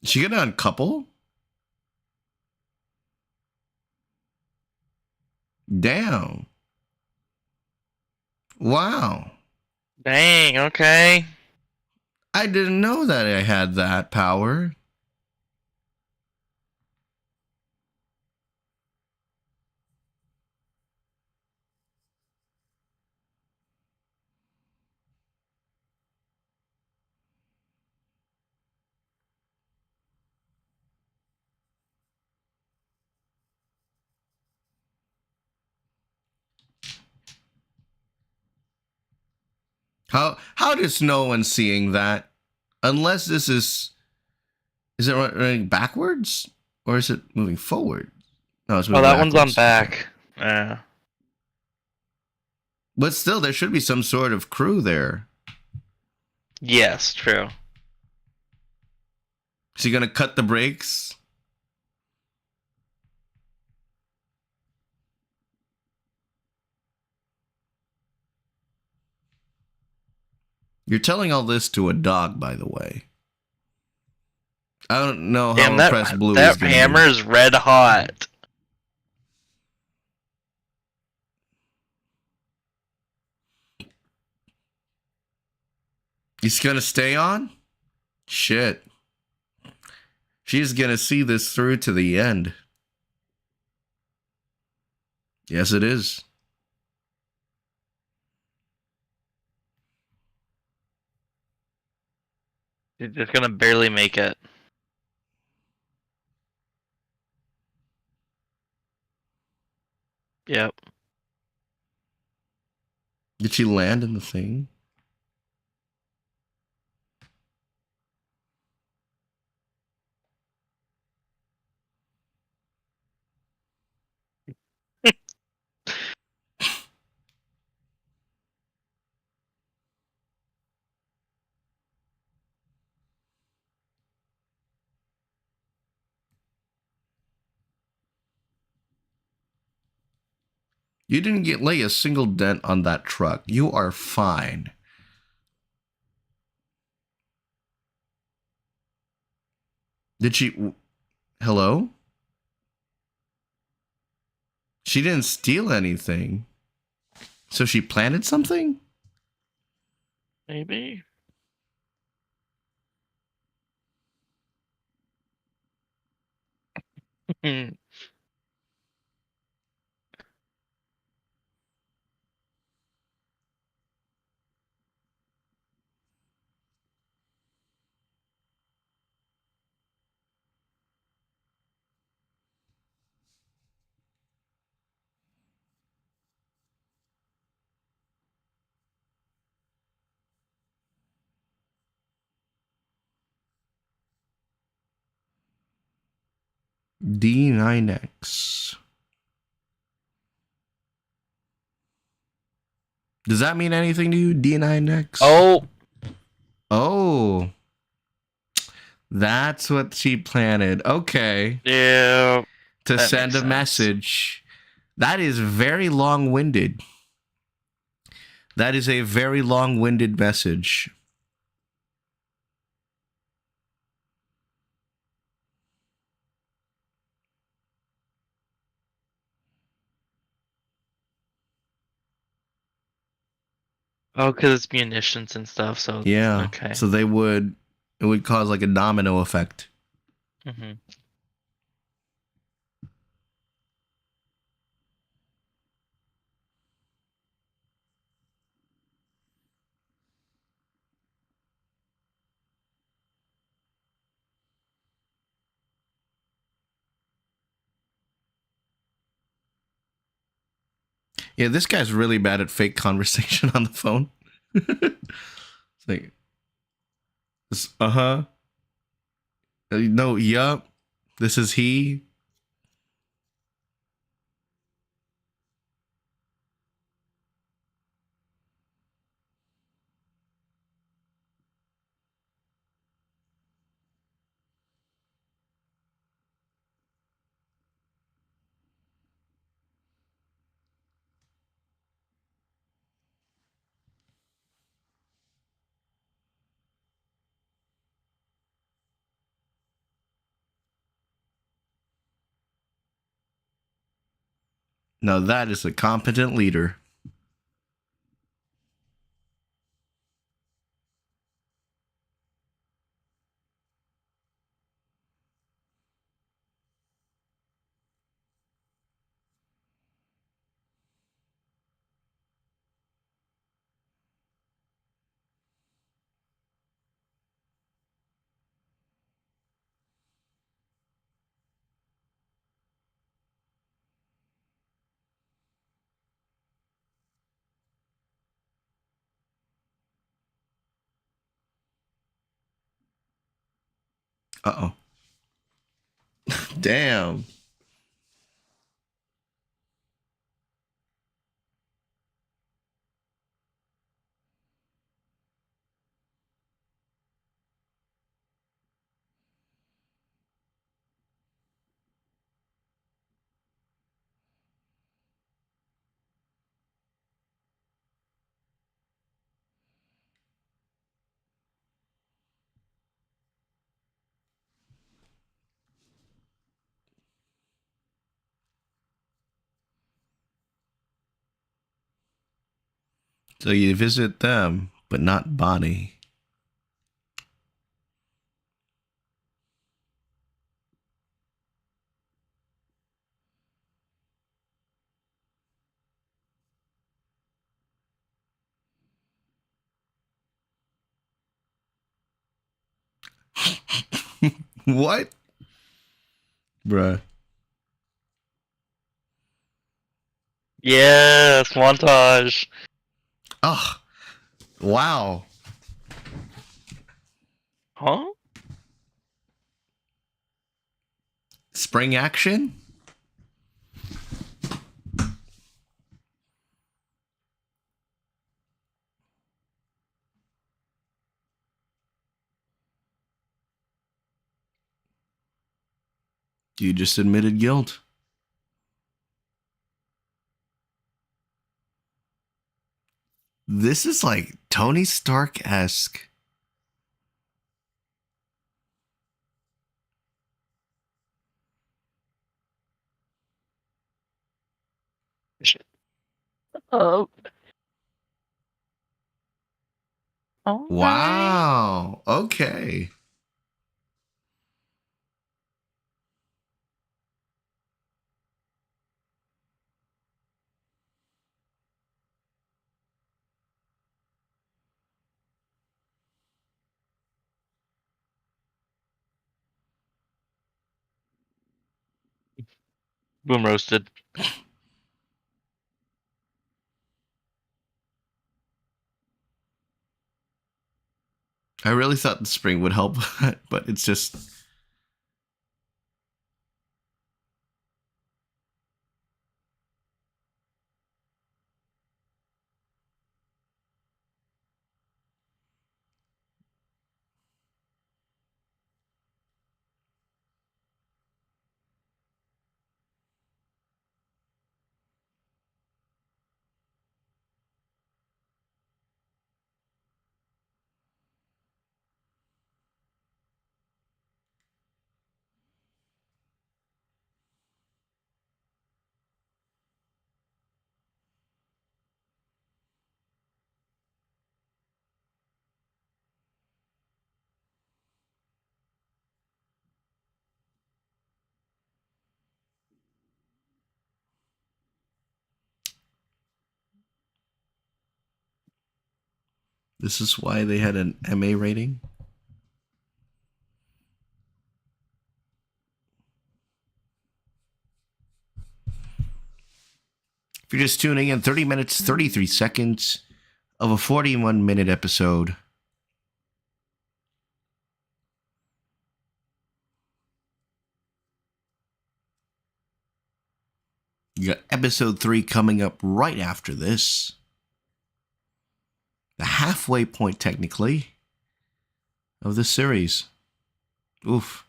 She get on couple? Damn. Wow. Dang, okay. I didn't know that I had that power. How does no one seeing that? Unless this is it running backwards or is it moving forward? No, it's Oh, moving that one's on backwards. Okay. back. Yeah. But still, there should be some sort of crew there. Yes, true. Is he gonna cut the brakes? You're telling all this to a dog, by the way. I don't know how Damn, that impressed Bluey's that gonna be. hammer is red hot. He's gonna stay on? Shit. She's gonna see this through to the end. Yes, it is. You're just gonna barely make it. Yep. Did she land in the thing? You didn't lay a single dent on that truck. You are fine. Did she? Hello? She didn't steal anything. So she planted something? Maybe. D9X. Does that mean anything to you, D9X? Oh, Oh, that's what she planted. Okay. yeah. To That send makes a sense. message. That is very long winded. That is a very long winded message. Oh, because it's munitions and stuff, so it's Yeah. okay. So it would cause like a domino effect. Hmm. Yeah, this guy's really bad at fake conversation on the phone. It's like, uh huh. No, yup. This is he. Now that is a competent leader. Uh oh. Damn. So you visit them, but not Bonnie. What? Bruh. Yes, montage. Oh, wow. Huh? Spring action? You just admitted guilt. This is like Tony Stark esque. Oh, all right. Wow. Okay. Boom roasted. I really thought the spring would help, but it's just. This is why they had an MA rating. If you're just tuning in, 30 minutes, 33 seconds of a 41-minute episode. You got episode 3 coming up right after this. The halfway point, technically, of the series. Oof.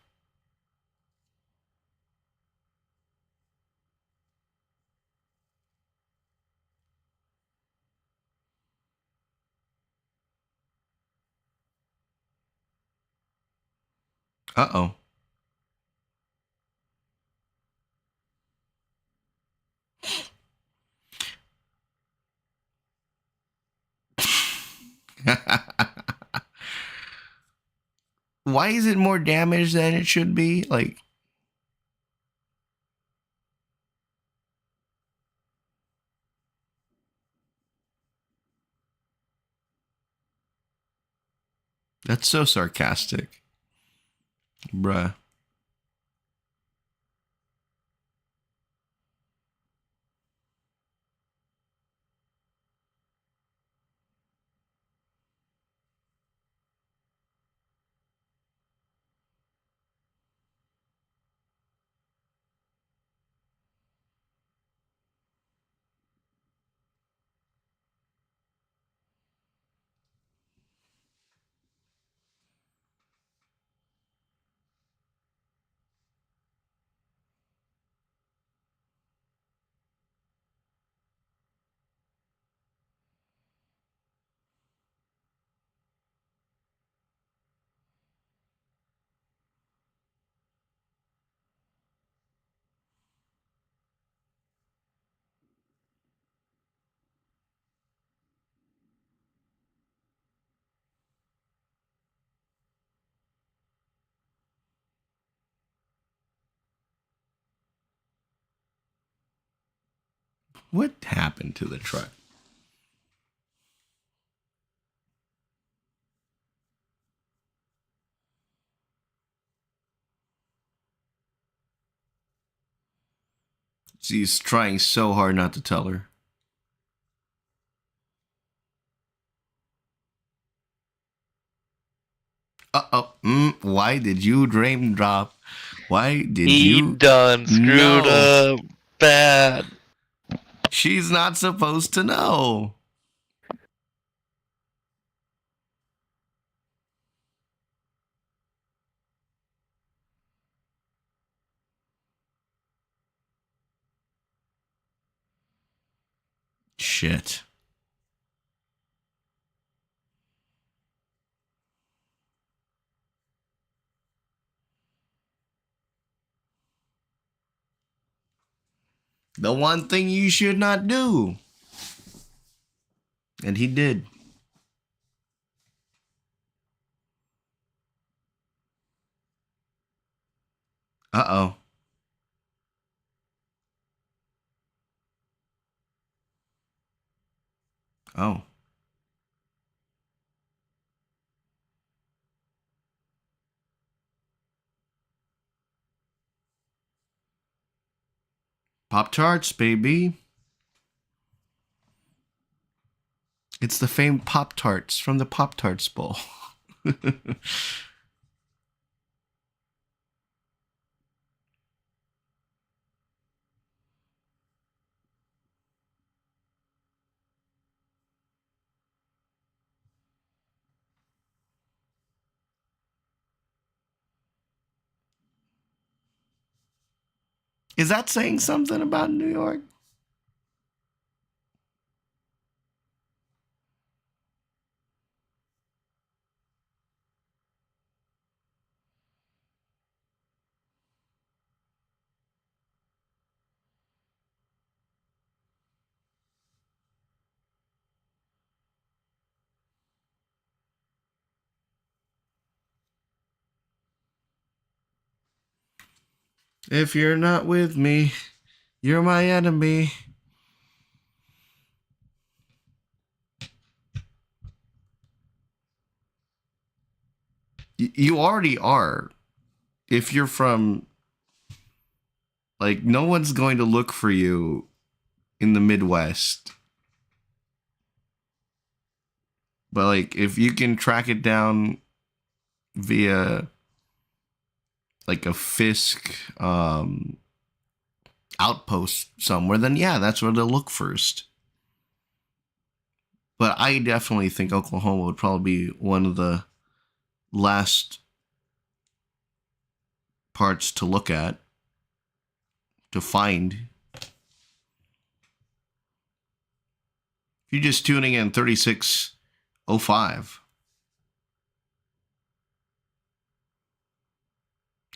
Uh oh. why is it more damage than it should be? Like, that's so sarcastic. Bruh. What happened to the truck? She's trying so hard not to tell her. Uh-oh. Why did you dream drop? Why did He you... done screwed No. up bad. She's not supposed to know. Shit. The one thing you should not do. And he did. Uh-oh. Oh. Pop-Tarts, baby. It's the famed Pop-Tarts from the Pop-Tarts Bowl. Is that saying something about New York? If you're not with me, you're my enemy. You already are. If you're from, like, no one's going to look for you in the Midwest. But, like, if you can track it down via, like, a Fisk outpost somewhere, then yeah, that's where they'll look first. But I definitely think Oklahoma would probably be one of the last parts to look at, to find. If you're just tuning in, 3605.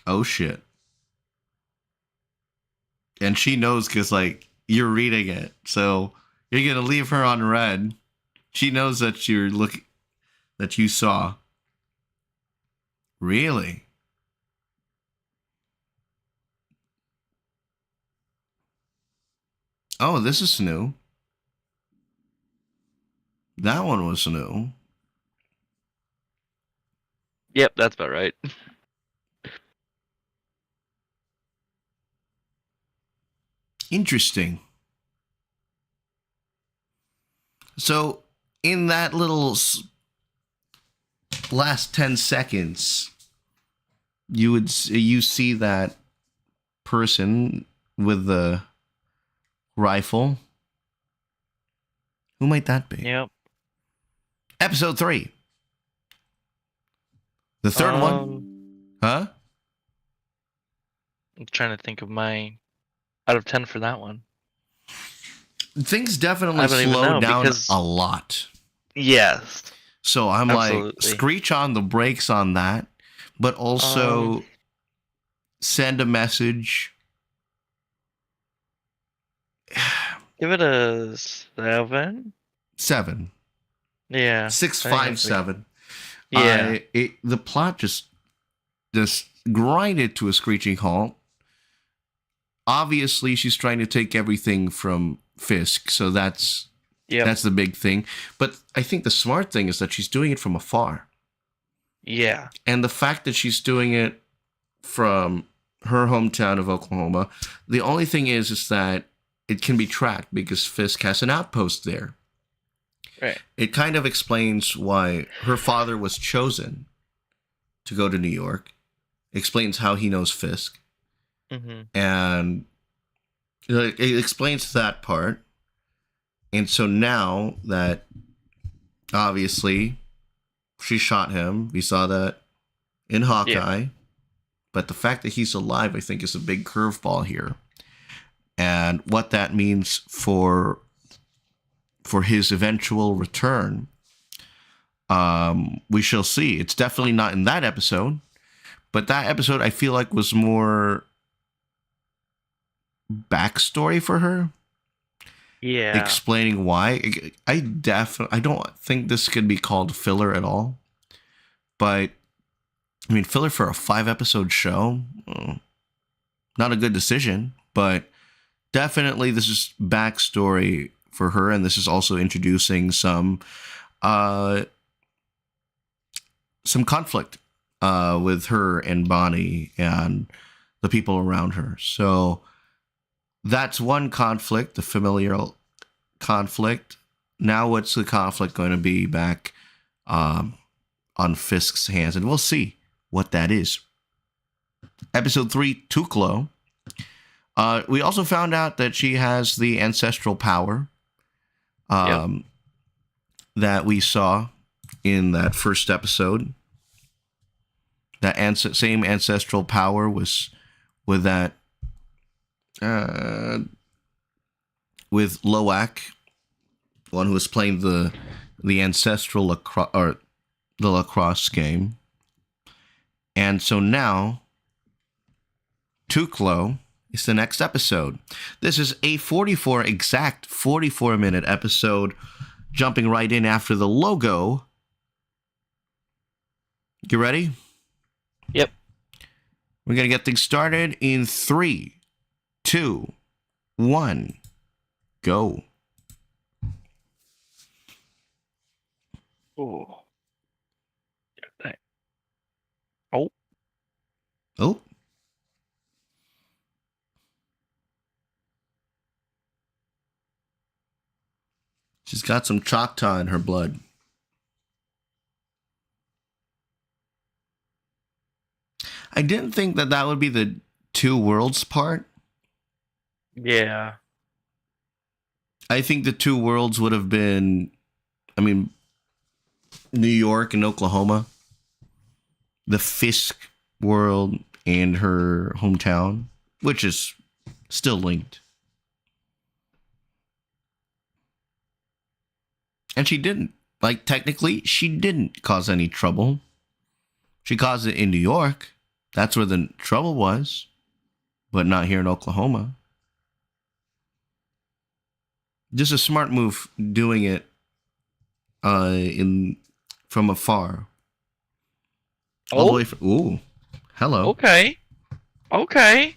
Oh shit. And she knows because, like, you're reading it. So you're going to leave her on red. She knows that you're looking, that you saw. Really? Oh, this is new. That one was new. Yep, that's about right. Interesting. So, in that little last 10 seconds, you see that person with the rifle. Who might that be? Yep. Episode 3. The third one? Um, Huh? I'm trying to think of my out of 10 for that one. Things I definitely don't even slowed know down because a lot. yes, So I'm like, absolutely. screech on the brakes on that, but Um, also send a message. give it a 7. 7. Yeah, Six I think five that's like seven. yeah, The plot just grinded to a screeching halt. Obviously, she's trying to take everything from Fisk, so that's yep, the big thing. But I think the smart thing is that she's doing it from afar, yeah, and the fact that she's doing it from her hometown of Oklahoma. The only thing is that it can be tracked because Fisk has an outpost there. right. It kind of explains why her father was chosen to go to New York. Explains how he knows Fisk, Mm-hmm. and it explains that part. And so now that obviously she shot him, we saw that in Yeah, Hawkeye. But the fact that he's alive, I think, is a big curveball here, and what that means for his eventual return, we shall see. It's definitely not in that episode, but that episode I feel like was more backstory for her, yeah, explaining why. I don't think this could be called filler at all, but I mean filler for a 5 episode show, not a good decision, but definitely this is backstory for her, and this is also introducing uh some conflict with her and Bonnie and the people around her. So that's one conflict, the familial conflict. Now, what's the conflict going to be back um, on Fisk's hands? And we'll see what that is. Episode 3, Tuklo. We also found out that she has the ancestral power yep, um, that we saw in that first episode. That same ancestral power was with that uh, with Loak, one who was playing the ancestral lacrosse or the lacrosse game. And so now Tuklo is the next episode. This is a 44-minute episode, jumping right in after the logo. You ready? yep. We're going to get things started in 3, 2, 1, go. Oh, oh, Oh, she's got some Choctaw in her blood. I didn't think that that would be the two worlds part. yeah, I think the two worlds would have been, I mean, New York and Oklahoma, the Fisk world and her hometown, which is still linked. And she didn't. Like, technically, she didn't cause any trouble. She caused it in New York. That's where the trouble was, but not here in Oklahoma. Just a smart move doing it in from afar. All the Oh, way from. Ooh, hello. okay. Okay.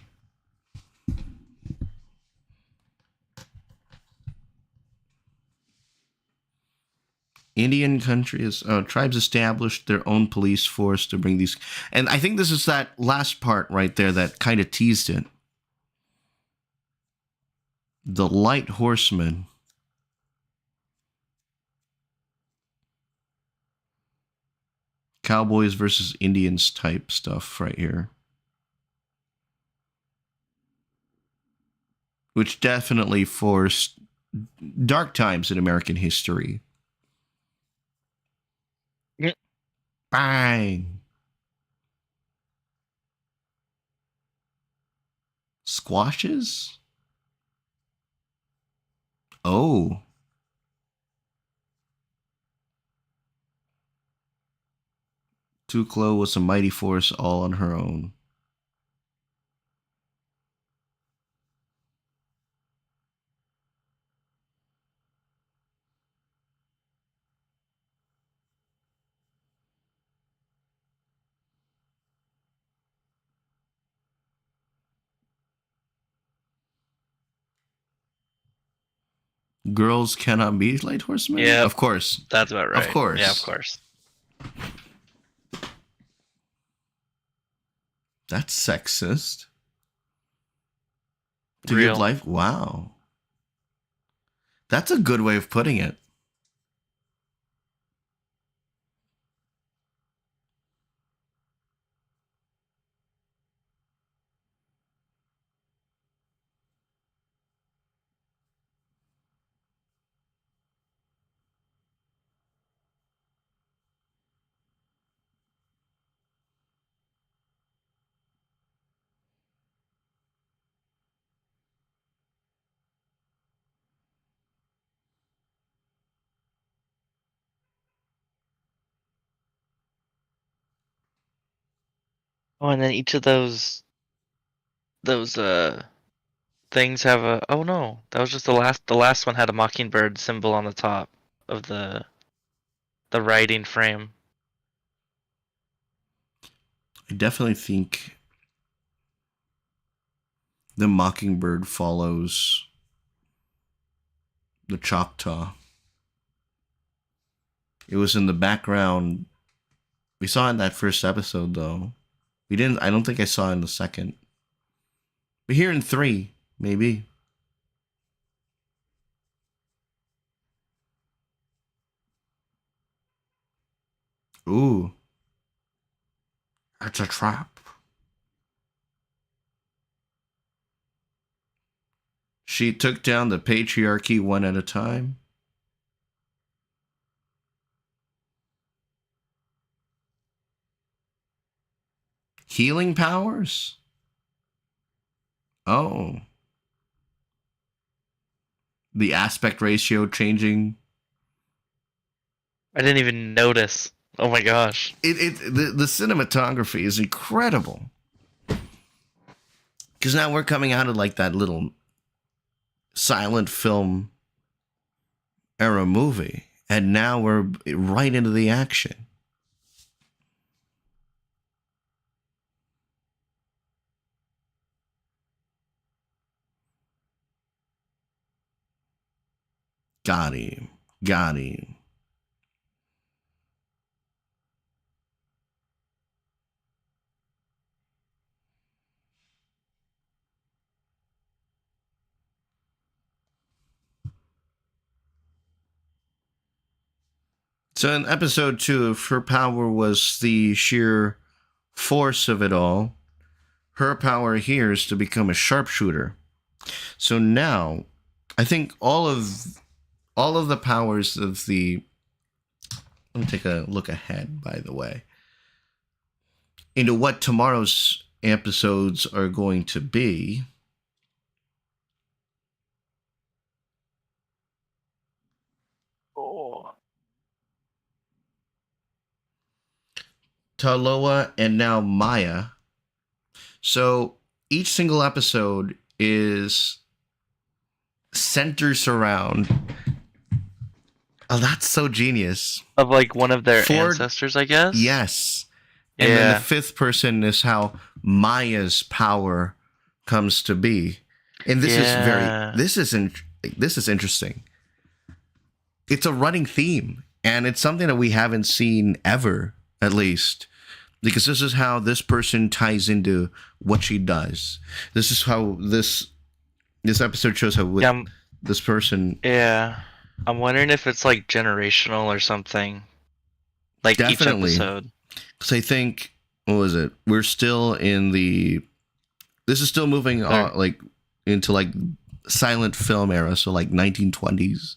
Indian countries, tribes established their own police force to bring these. And I think this is that last part right there that kind of teased it. The light horsemen. Cowboys versus Indians type stuff right here. Which definitely forced dark times in American history. Mm. Bang! Squashes? Oh. Tuklo was a mighty force all on her own. Girls cannot be light horsemen? Yep. Of course. That's about Of right. Yeah, of course. course. That's sexist. To give Real. life? Wow. That's a good way of putting it. Oh, and then each of those things have a. Oh no, that was just the last. The last one had a mockingbird symbol on the top of the writing frame. I definitely think the mockingbird follows the Choctaw. It was in the background. We saw it in that first episode, though. We didn't. I don't think I saw it in the second. But here in 3, maybe. Ooh, that's a trap. She took down the patriarchy one at a time. Healing powers? Oh. The aspect ratio changing. I didn't even notice. Oh my gosh. The cinematography is incredible. Because now we're coming out of like that little silent film era movie. And now we're right into the action. Got him. Got him. So in episode 2, if her power was the sheer force of it all, her power here is to become a sharpshooter. So now, I think all of the powers of the. Let me take a look ahead, by the way, into what tomorrow's episodes are going to be. Oh. Taloa and now Maya. So each single episode is centers around. Oh, that's so genius. Of like one of their Ford, ancestors, I guess. yes. And then the Yeah. fifth person is how Maya's power comes to be. And Yeah. this is interesting. It's a running theme, and it's something that we haven't seen ever, at least, because this is how this person ties into what she does. This is how this episode shows how Yeah. this person Yeah. I'm wondering if it's like generational or something. Like each definitely. episode. Because I think, what was it? We're still in the. This is still moving They're, on, like into like silent film era, so like 1920s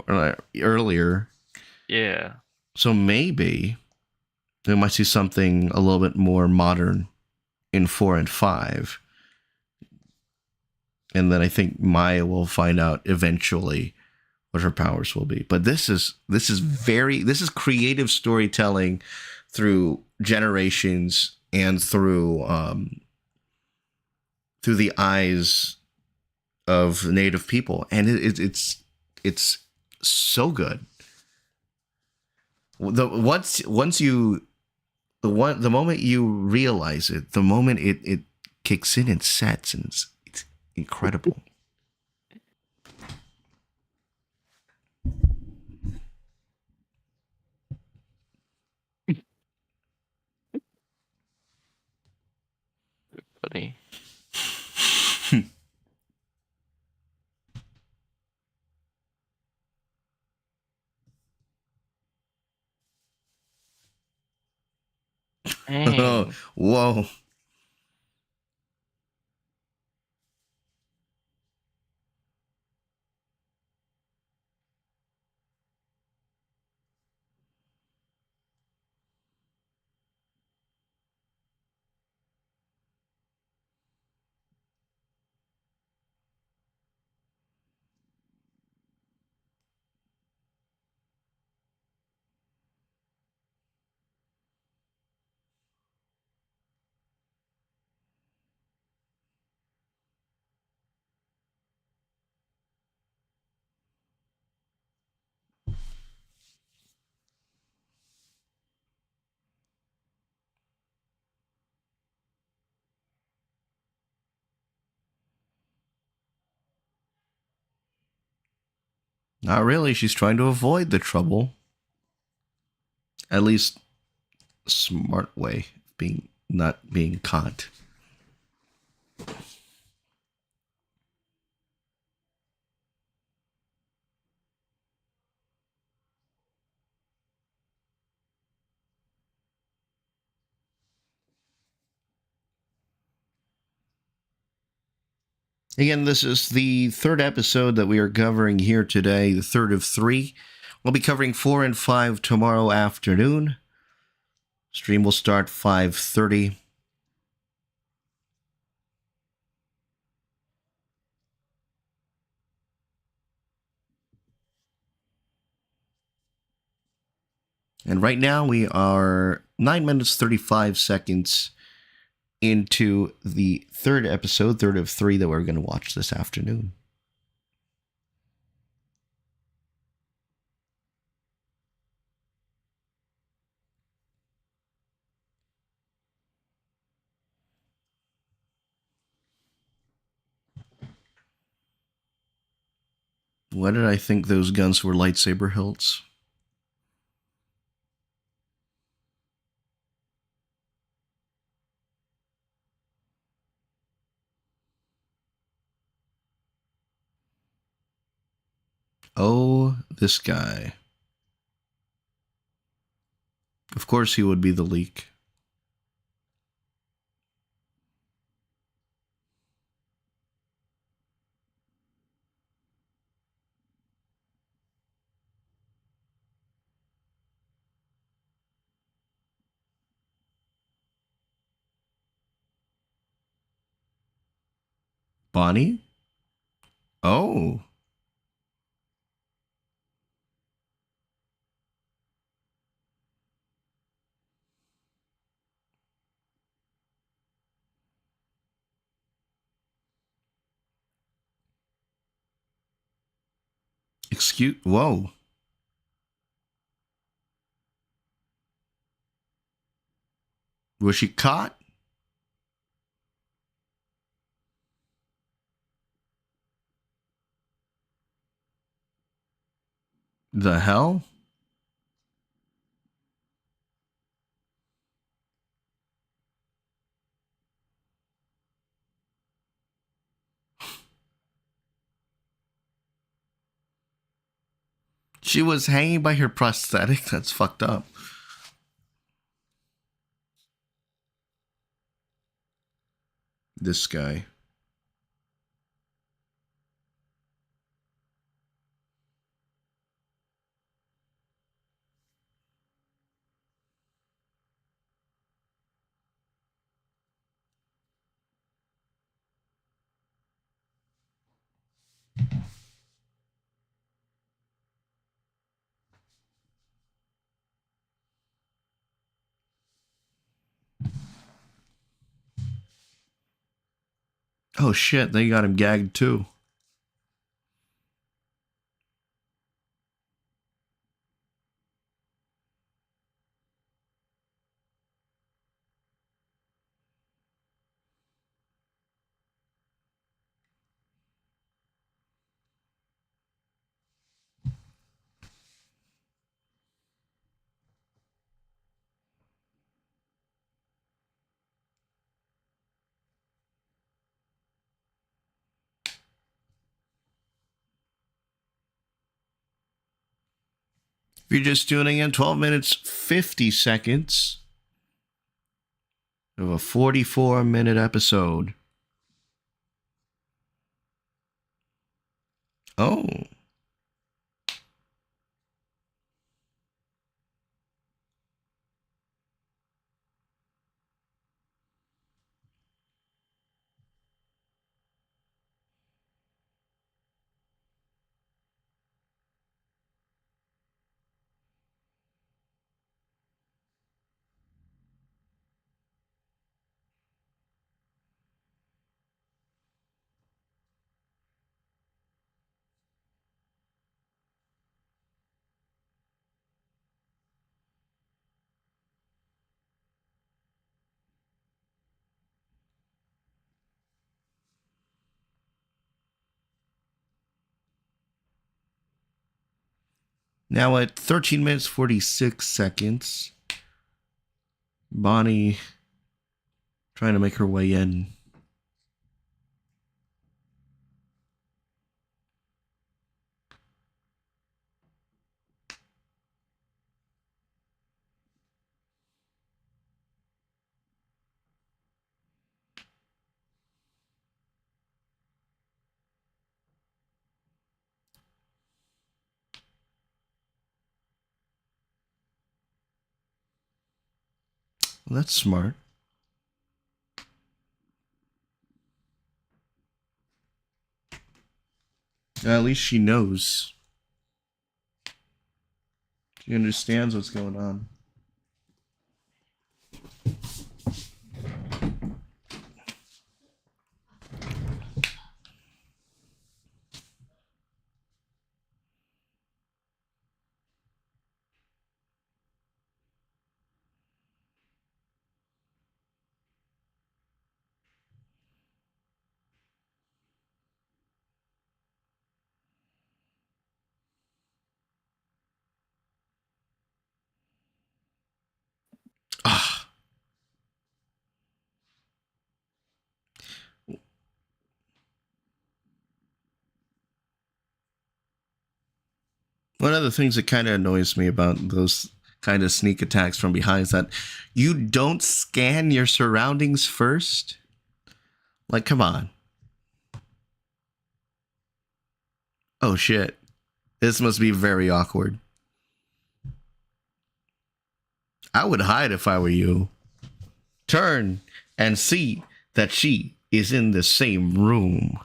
or earlier. yeah. So maybe we might see something a little bit more modern in 4 and 5. And then I think Maya will find out eventually what her powers will be. But this is creative storytelling through generations and through the eyes of native people, and it's so good. The once you the moment you realize it, the moment it kicks in and sets, and it's incredible. Funny. Dang. Whoa. Not really. She's trying to avoid the trouble. At least smart way of being not being caught. Again, this is the third episode that we are covering here today, the third of 3. We'll be covering 4 and 5 tomorrow afternoon. Stream will start 5:30. And right now we are 9 minutes 35 seconds into the third episode, third of 3 that we're going to watch this afternoon. Why did I think those guns were lightsaber hilts? Oh, this guy. Of course he would be the leak. Bonnie? Oh. Excuse. Whoa. Was she caught? The hell? She was hanging by her prosthetic? That's fucked up. This guy. Oh shit, they got him gagged too. If you're just tuning in, 12 minutes, 50 seconds of a 44-minute episode. Oh. Now at 13 minutes, 46 seconds, Bonnie trying to make her way in. Well, that's smart. At least she knows. She understands what's going on. Ah. One of the things that kind of annoys me about those kind of sneak attacks from behind is that you don't scan your surroundings first. Like, come on. Oh shit. This must be very awkward. I would hide if I were you. Turn and see that she is in the same room.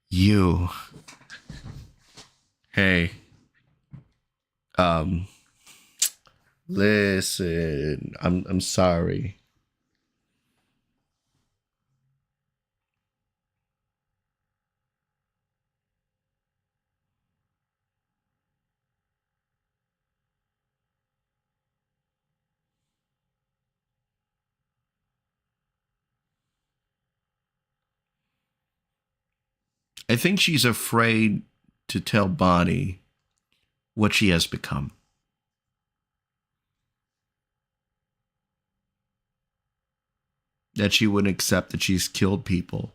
You. Hey. Um. Listen. I'm sorry. I think she's afraid to tell Bonnie what she has become. That she wouldn't accept that she's killed people.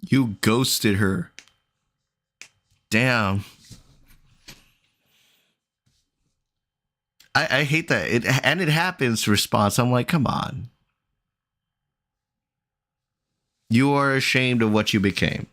You ghosted her. Damn. I hate that. It happens response. I'm like, come on. You are ashamed of what you became.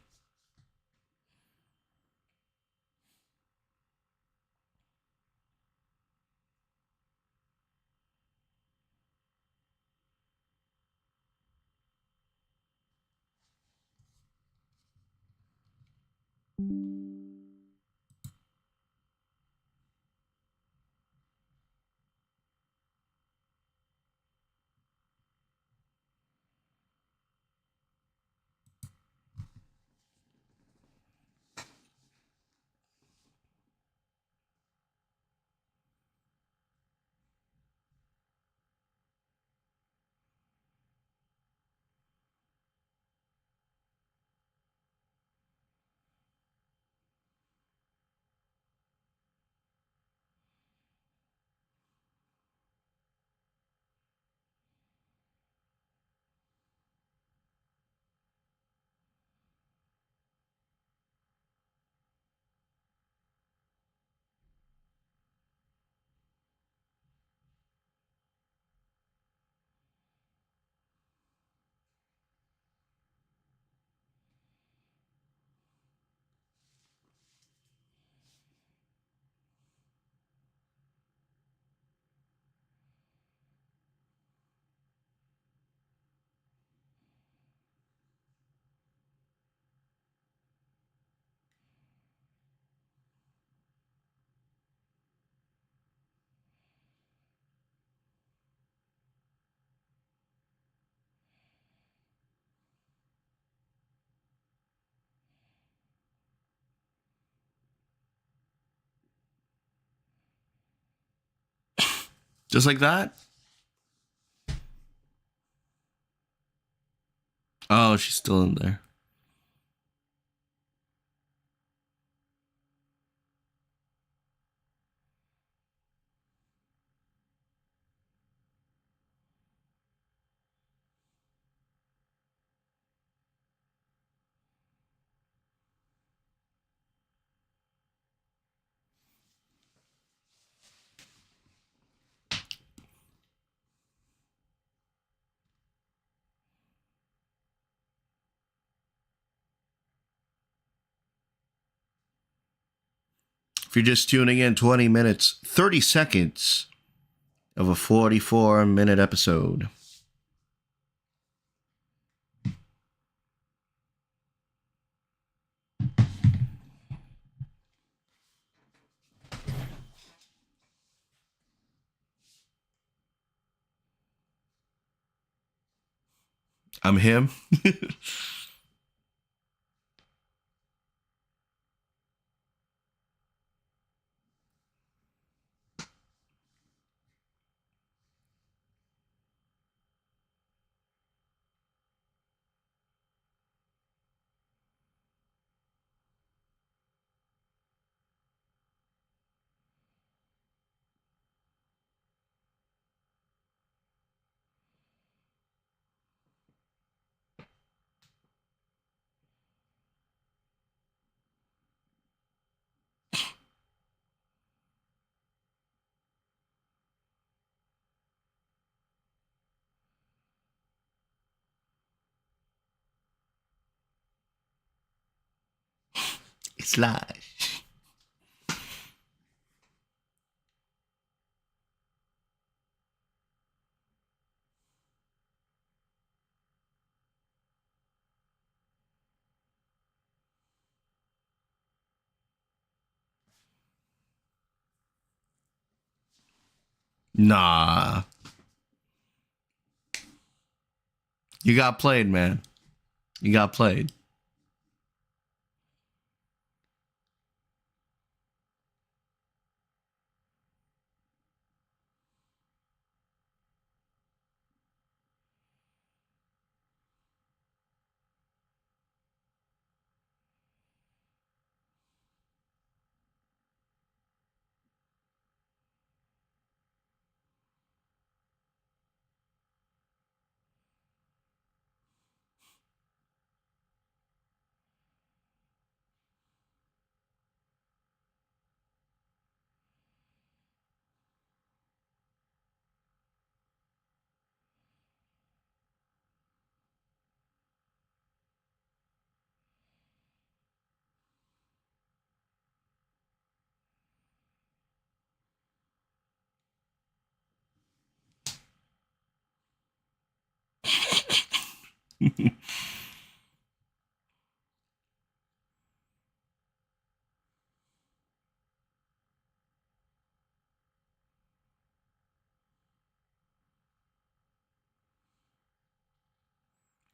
Just like that? Oh, she's still in there. If you're just tuning in, 20 minutes, 30 seconds of a 44-minute episode. I'm him. Slash. Nah. You got played, man. You got played.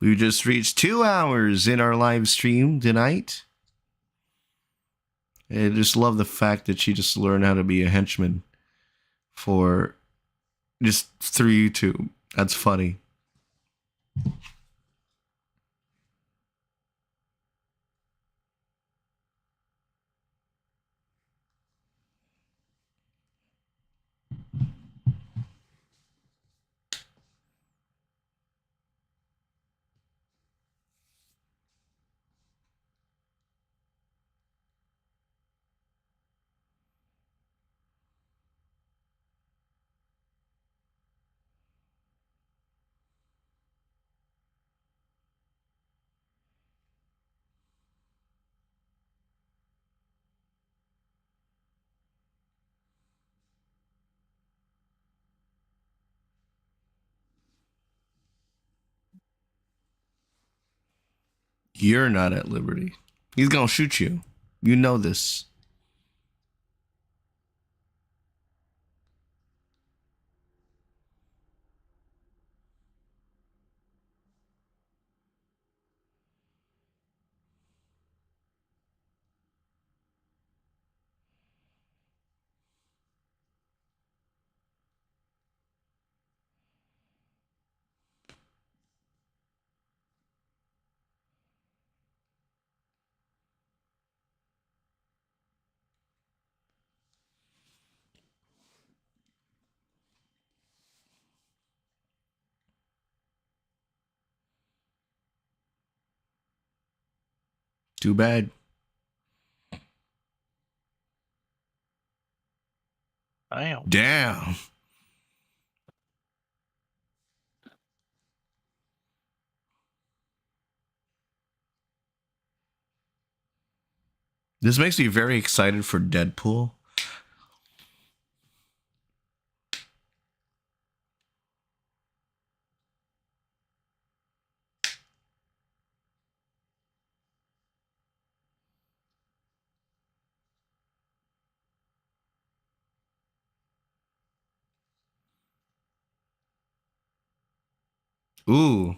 We just reached 2 hours in our live stream tonight. I just love the fact that she just learned how to be a henchman for just through YouTube. That's funny. You're not at liberty. He's gonna shoot you. You know this. Too bad. Damn. Damn. This makes me very excited for Deadpool. Ooh.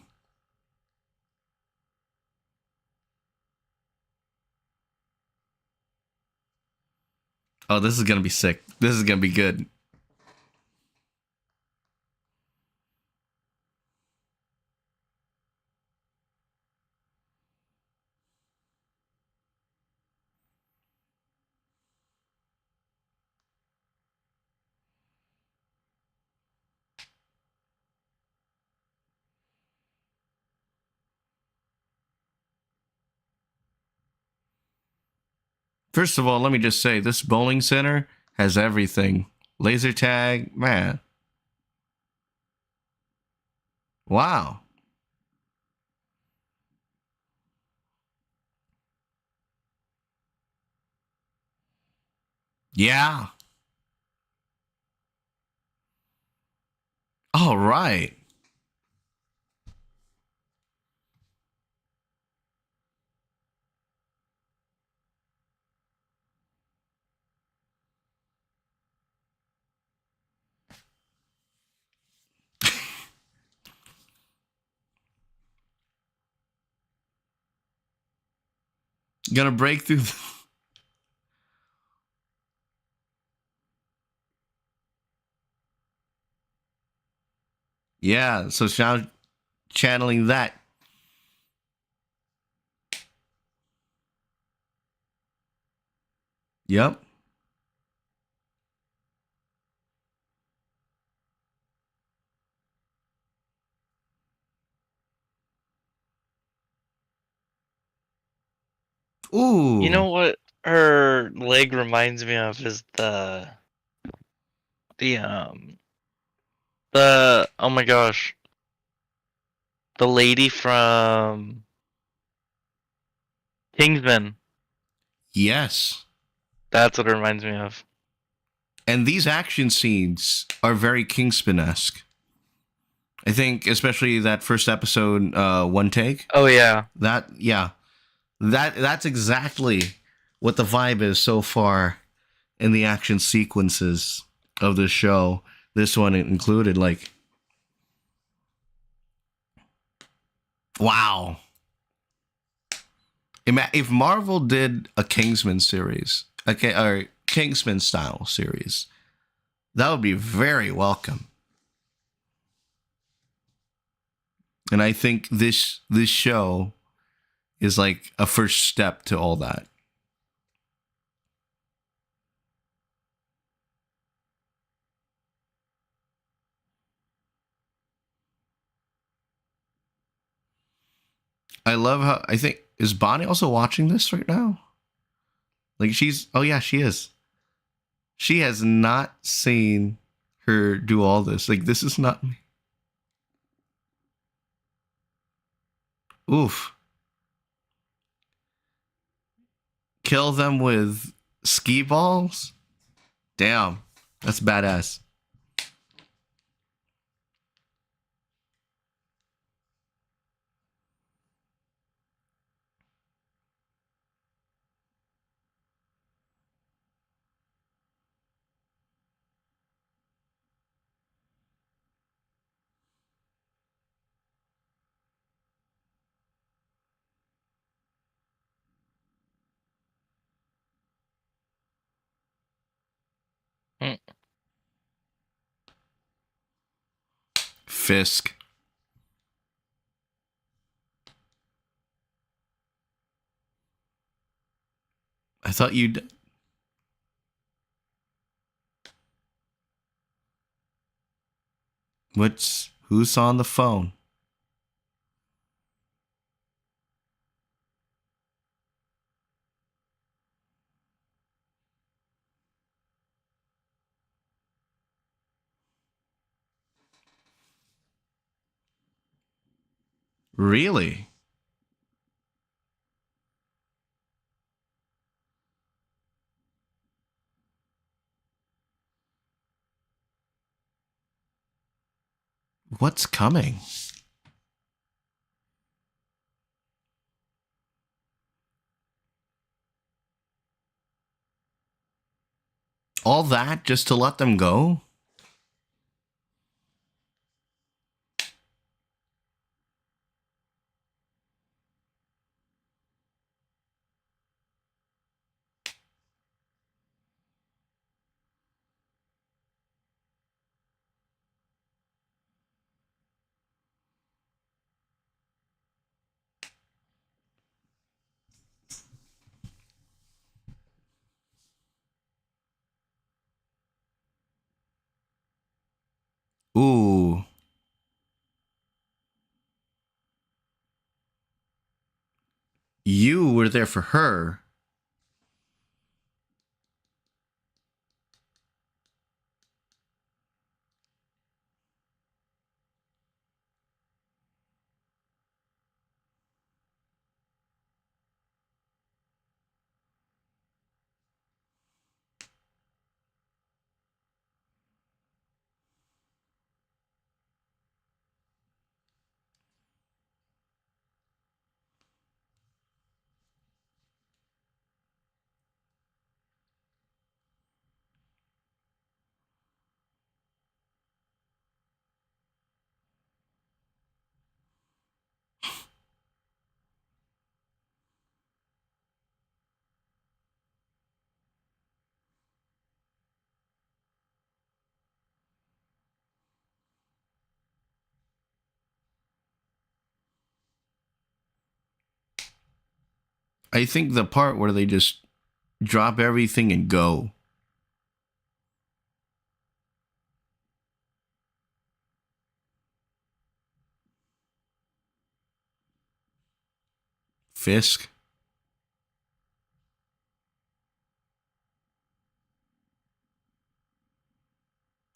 Oh, this is gonna be sick. This is gonna be good. First of all, let me just say this bowling center has everything. Laser tag, man. Wow. Yeah. All right. Gonna break through. Yeah. So now channeling that. Yep. You Ooh. know what her leg reminds me of is the oh my gosh, the lady from Kingsman. Yes. That's what it reminds me of. And these action scenes are very Kingsman esque. I think, especially that first episode, one take. Oh yeah. That yeah, that's exactly what the vibe is so far in the action sequences of the show. This one included. Like, wow. If Marvel did a Kingsman series, okay, or Kingsman style series, that would be very welcome. And I think this show is like a first step to all that. I love how I think is Bonnie also watching this right now? Like she's oh yeah, she is. She has not seen her do all this. Like this is not me. Oof. Kill them with ski balls? Damn. That's badass. Mm. Fisk. I thought you'd who's on the phone? Really? What's coming? All that just to let them go? Ooh. You were there for her. I think the part where they just drop everything and go. Fisk.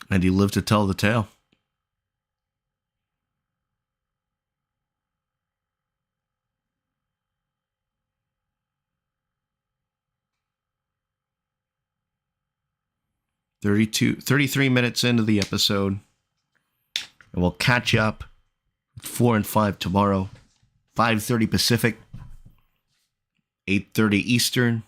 And he lived to tell the tale. $33 minutes into the episode. And we'll catch you up at 4 and 5 tomorrow. 5:30 Pacific. 8:30 Eastern.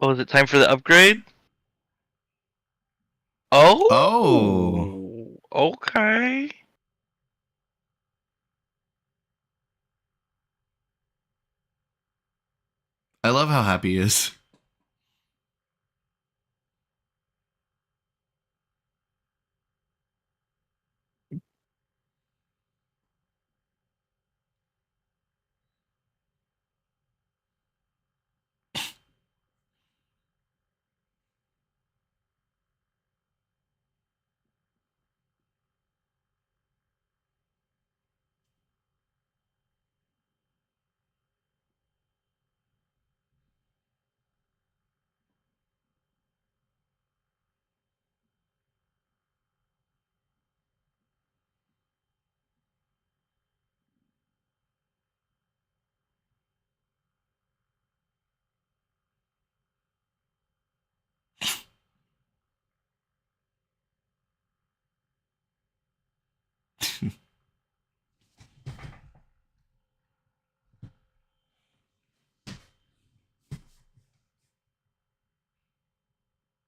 Oh, is it time for the upgrade? Oh, Oh, okay. I love how happy he is.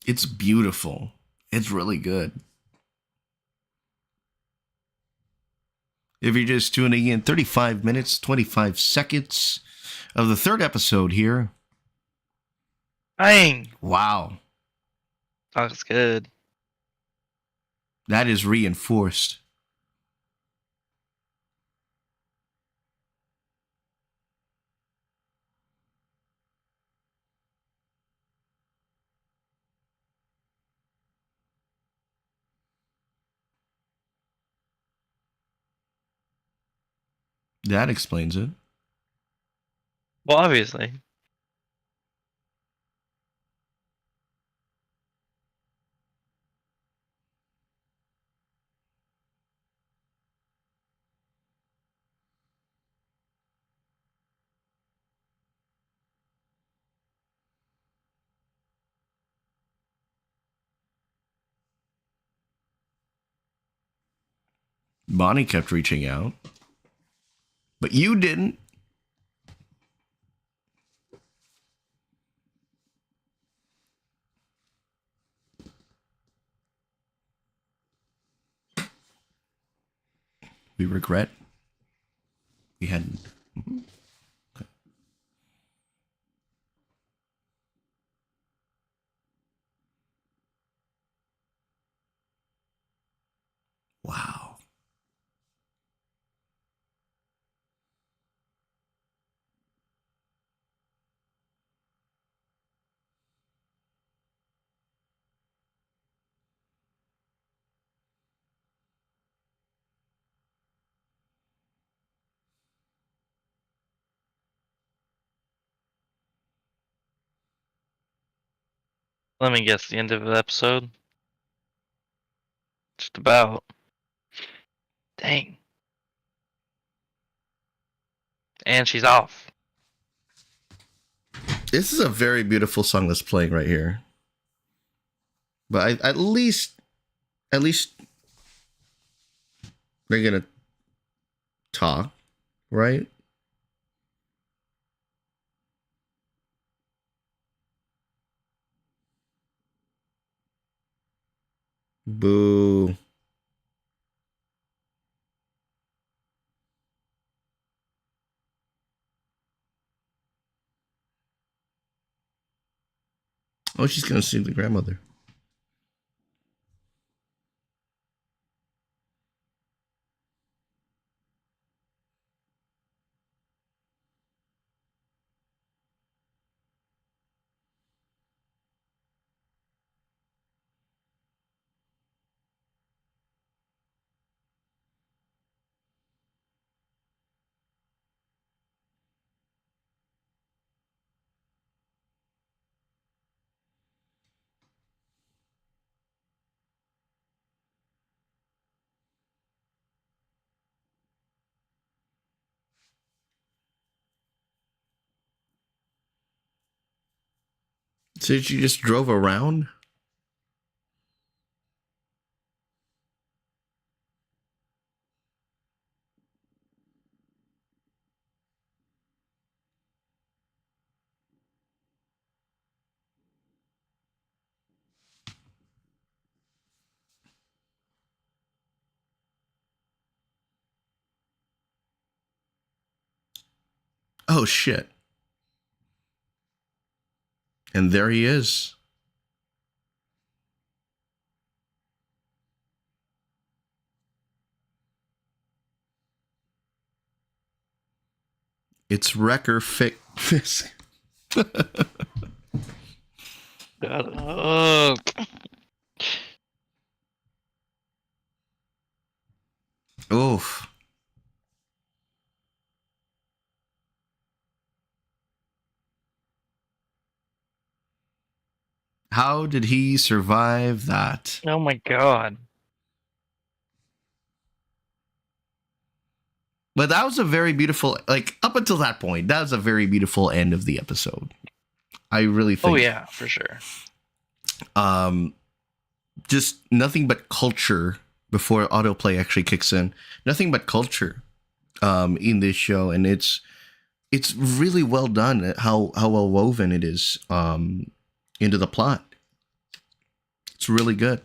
It's beautiful. It's really good. If you're just tuning in, 35 minutes, 25 seconds of the third episode here. Dang. Wow. Oh, that's good. That is reinforced. That explains it. Well, obviously. Bonnie kept reaching out, but you didn't. We regret we hadn't. Wow. Let me guess, the end of the episode? Just about. Dang. and she's off. This is a very beautiful song that's playing right here. But at least they're gonna talk, right? Boo. Oh, she's gonna see the grandmother. So she just drove around? Oh shit. And there he is. It's Wrecker Fisk. God. Oof. How did he survive that? Oh my god. But that was a very beautiful, like, up until that point, that was a very beautiful end of the episode. I really think. Oh yeah, for sure. Just nothing but culture before autoplay actually kicks in. Nothing but culture in this show, and it's really well done. How well woven it is into the plot. It's really good.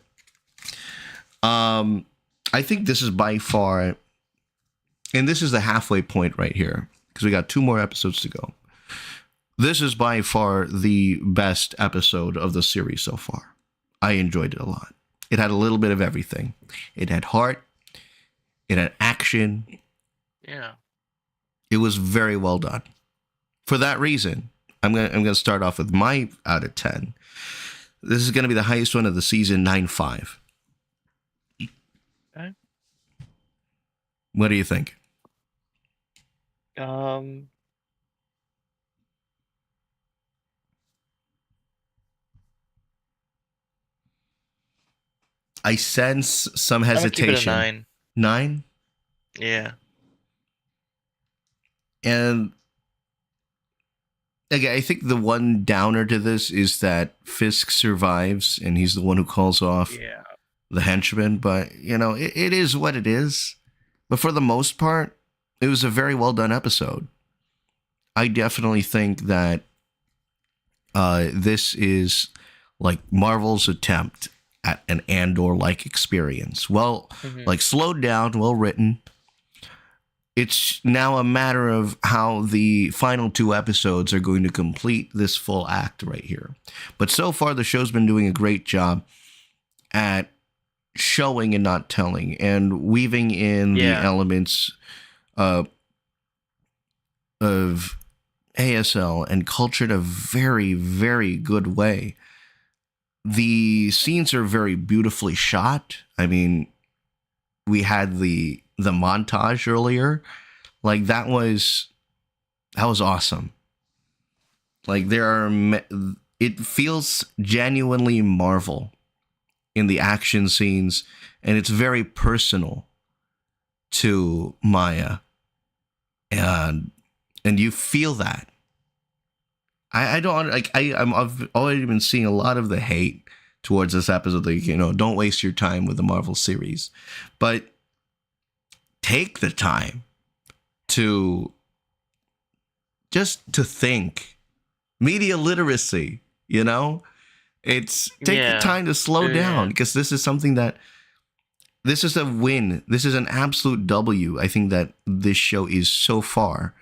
I think this is by far, and this is the halfway point right here because we got 2 more episodes to go. This is by far the best episode of the series so far. I enjoyed it a lot. It had a little bit of everything. It had heart. It had action. Yeah. It was very well done. For that reason, I'm gonna start off with my out of 10. This is gonna be the highest one of the season, 9.5. Okay. What do you think? I sense some I'm gonna keep it a hesitation. 9. 9? Yeah. And again, I think the one downer to this is that Fisk survives and he's the one who calls off the henchman. But, you know, it is what it is. But for the most part, it was a very well done episode. I definitely think that this is like Marvel's attempt at an Andor-like experience. Well, like slowed down, well written. It's now a matter of how the final 2 episodes are going to complete this full act right here. But so far, the show's been doing a great job at showing and not telling, and weaving in the elements of ASL and culture in a very, very good way. The scenes are very beautifully shot. I mean, we had the montage earlier. Like that was awesome. Like it feels genuinely Marvel in the action scenes, and it's very personal to Maya. And and you feel that. I don't like I've already been seeing a lot of the hate towards this episode, like, don't waste your time with the Marvel series, but take the time to just to think. Media literacy, it's take the Yeah. time to slow down, Yeah. because this is something that this is a win. This is an absolute W. I think that this show is so far.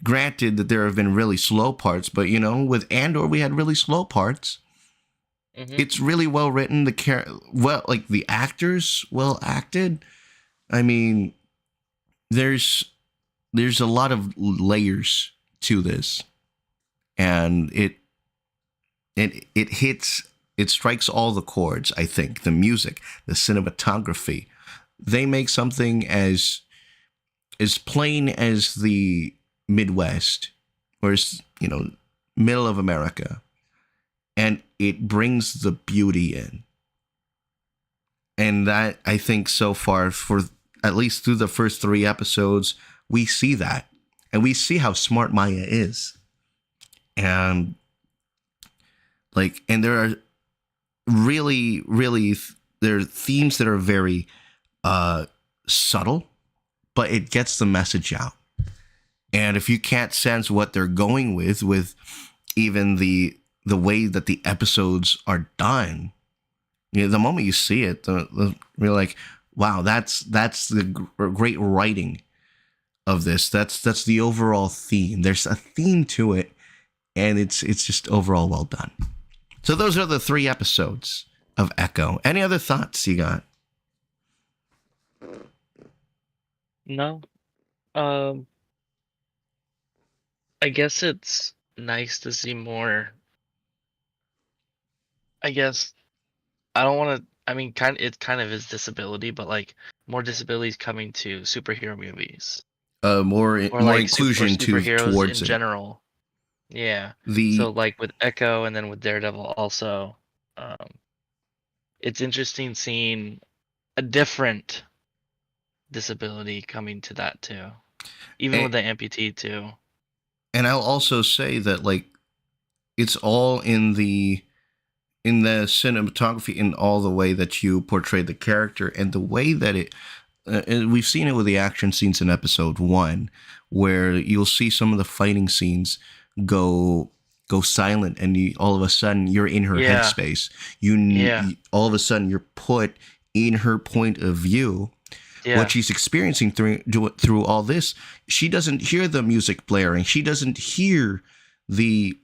Granted that there have been really slow parts, but with Andor we had really slow parts. Hmm. It's really well written. Like the actors well acted. I mean, there's a lot of layers to this, and it hits, it strikes all the chords. I think the music, the cinematography, they make something as plain as the Midwest, or middle of America, and it brings the beauty in. And that, I think, so far, for at least through the first 3 episodes, we see that, and we see how smart Maya is. And and there are really, there are themes that are very subtle, but it gets the message out. And if you can't sense what they're going with even the way that the episodes are done, the moment you see it, you're like, wow, that's the great writing of this. That's the overall theme. There's a theme to it, and it's just overall well done. So those are the 3 episodes of Echo. Any other thoughts you got? No. Um, I guess it's nice to see more. I guess I don't want to. I mean, it kind of is disability, but like more disabilities coming to superhero movies More or more like or inclusion superheroes towards in it. general. Yeah. So The like with Echo and then with Daredevil also, um, it's interesting seeing a different disability coming to that too, even and, with the amputee too. and I'll also say that, it's all in the cinematography, in all the way that you portray the character, and the way that it and we've seen it with the action scenes in episode 1, where you'll see some of the fighting scenes go silent, and all of a sudden you're in her Yeah. headspace. Yeah. All of a sudden you're put in her point of view, what Yeah. she's experiencing through all this. She doesn't hear the music blaring. She doesn't hear the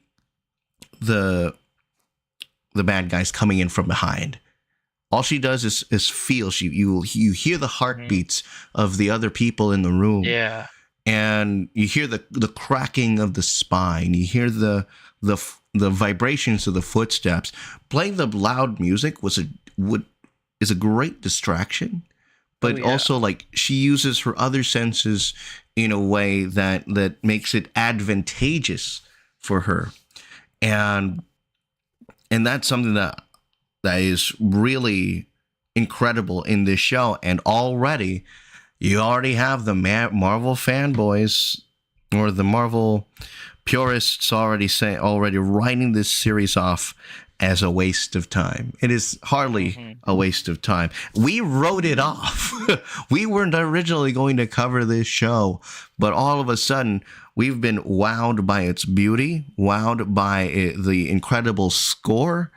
the the bad guys coming in from behind. All she does is feel. You hear the Hmm. heartbeats of the other people in the room, Yeah. and you hear the cracking of the spine. You hear the vibrations of the footsteps. Playing the loud music is a great distraction, Oh but yeah. also, she uses her other senses in a way that makes it advantageous for her. And and that's something that is really incredible in this show. And you already have the Marvel fanboys, or the Marvel purists, already writing this series off as a waste of time. It is hardly Hmm. a waste of time. We wrote it off. We weren't originally going to cover this show, but all of a sudden we've been wowed by its beauty, wowed by the incredible score,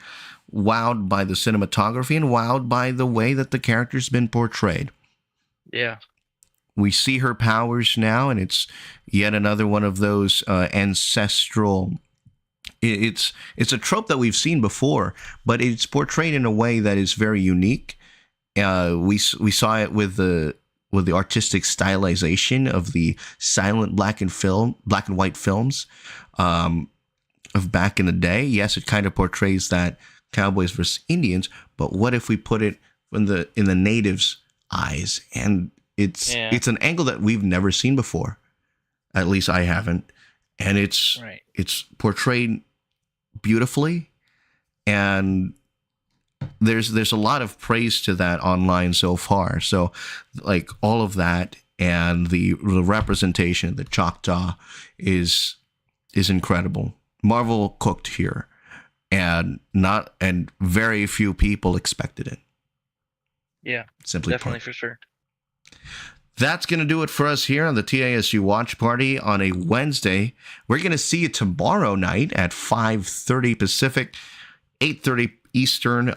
wowed by the cinematography, and wowed by the way that the character's been portrayed. Yeah. We see her powers now, and it's yet another one of those ancestral. It's a trope that we've seen before, but it's portrayed in a way that is very unique. We saw it with the artistic stylization of the silent black and white films of back in the day. Yes, it kind of portrays that cowboys versus Indians, but what if we put it in the natives' eyes? And Yeah. it's an angle that we've never seen before. At least I haven't. And Right. it's portrayed beautifully, and there's a lot of praise to that online so far. So, all of that and the representation, the Choctaw, is incredible. Marvel cooked here, and very few people expected it. Yeah, Simply definitely put. for sure. That's going to do it for us here on the TASG Watch Party on a Wednesday. We're going to see you tomorrow night at 5:30 Pacific, 8:30 Eastern,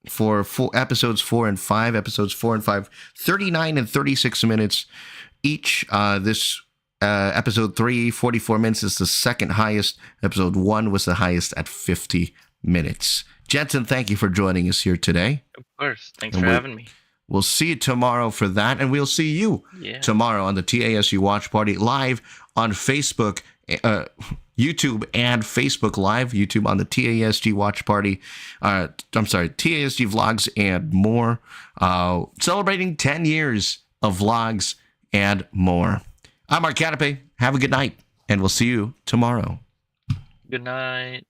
for episodes 4 and 5. Episodes 4 and 5, 39 and 36 minutes each. This episode 3, 44 minutes, is the second highest. Episode 1 was the highest at 50 minutes. Jensen, thank you for joining us here today. Of course. Thanks for having me. We'll see you tomorrow for that, and we'll see you tomorrow on the TASU Watch Party live on Facebook, YouTube, and Facebook Live. YouTube on the TASG Watch Party. TASG Vlogs and more. Celebrating 10 years of vlogs and more. I'm Mark Canape. Have a good night, and we'll see you tomorrow. Good night.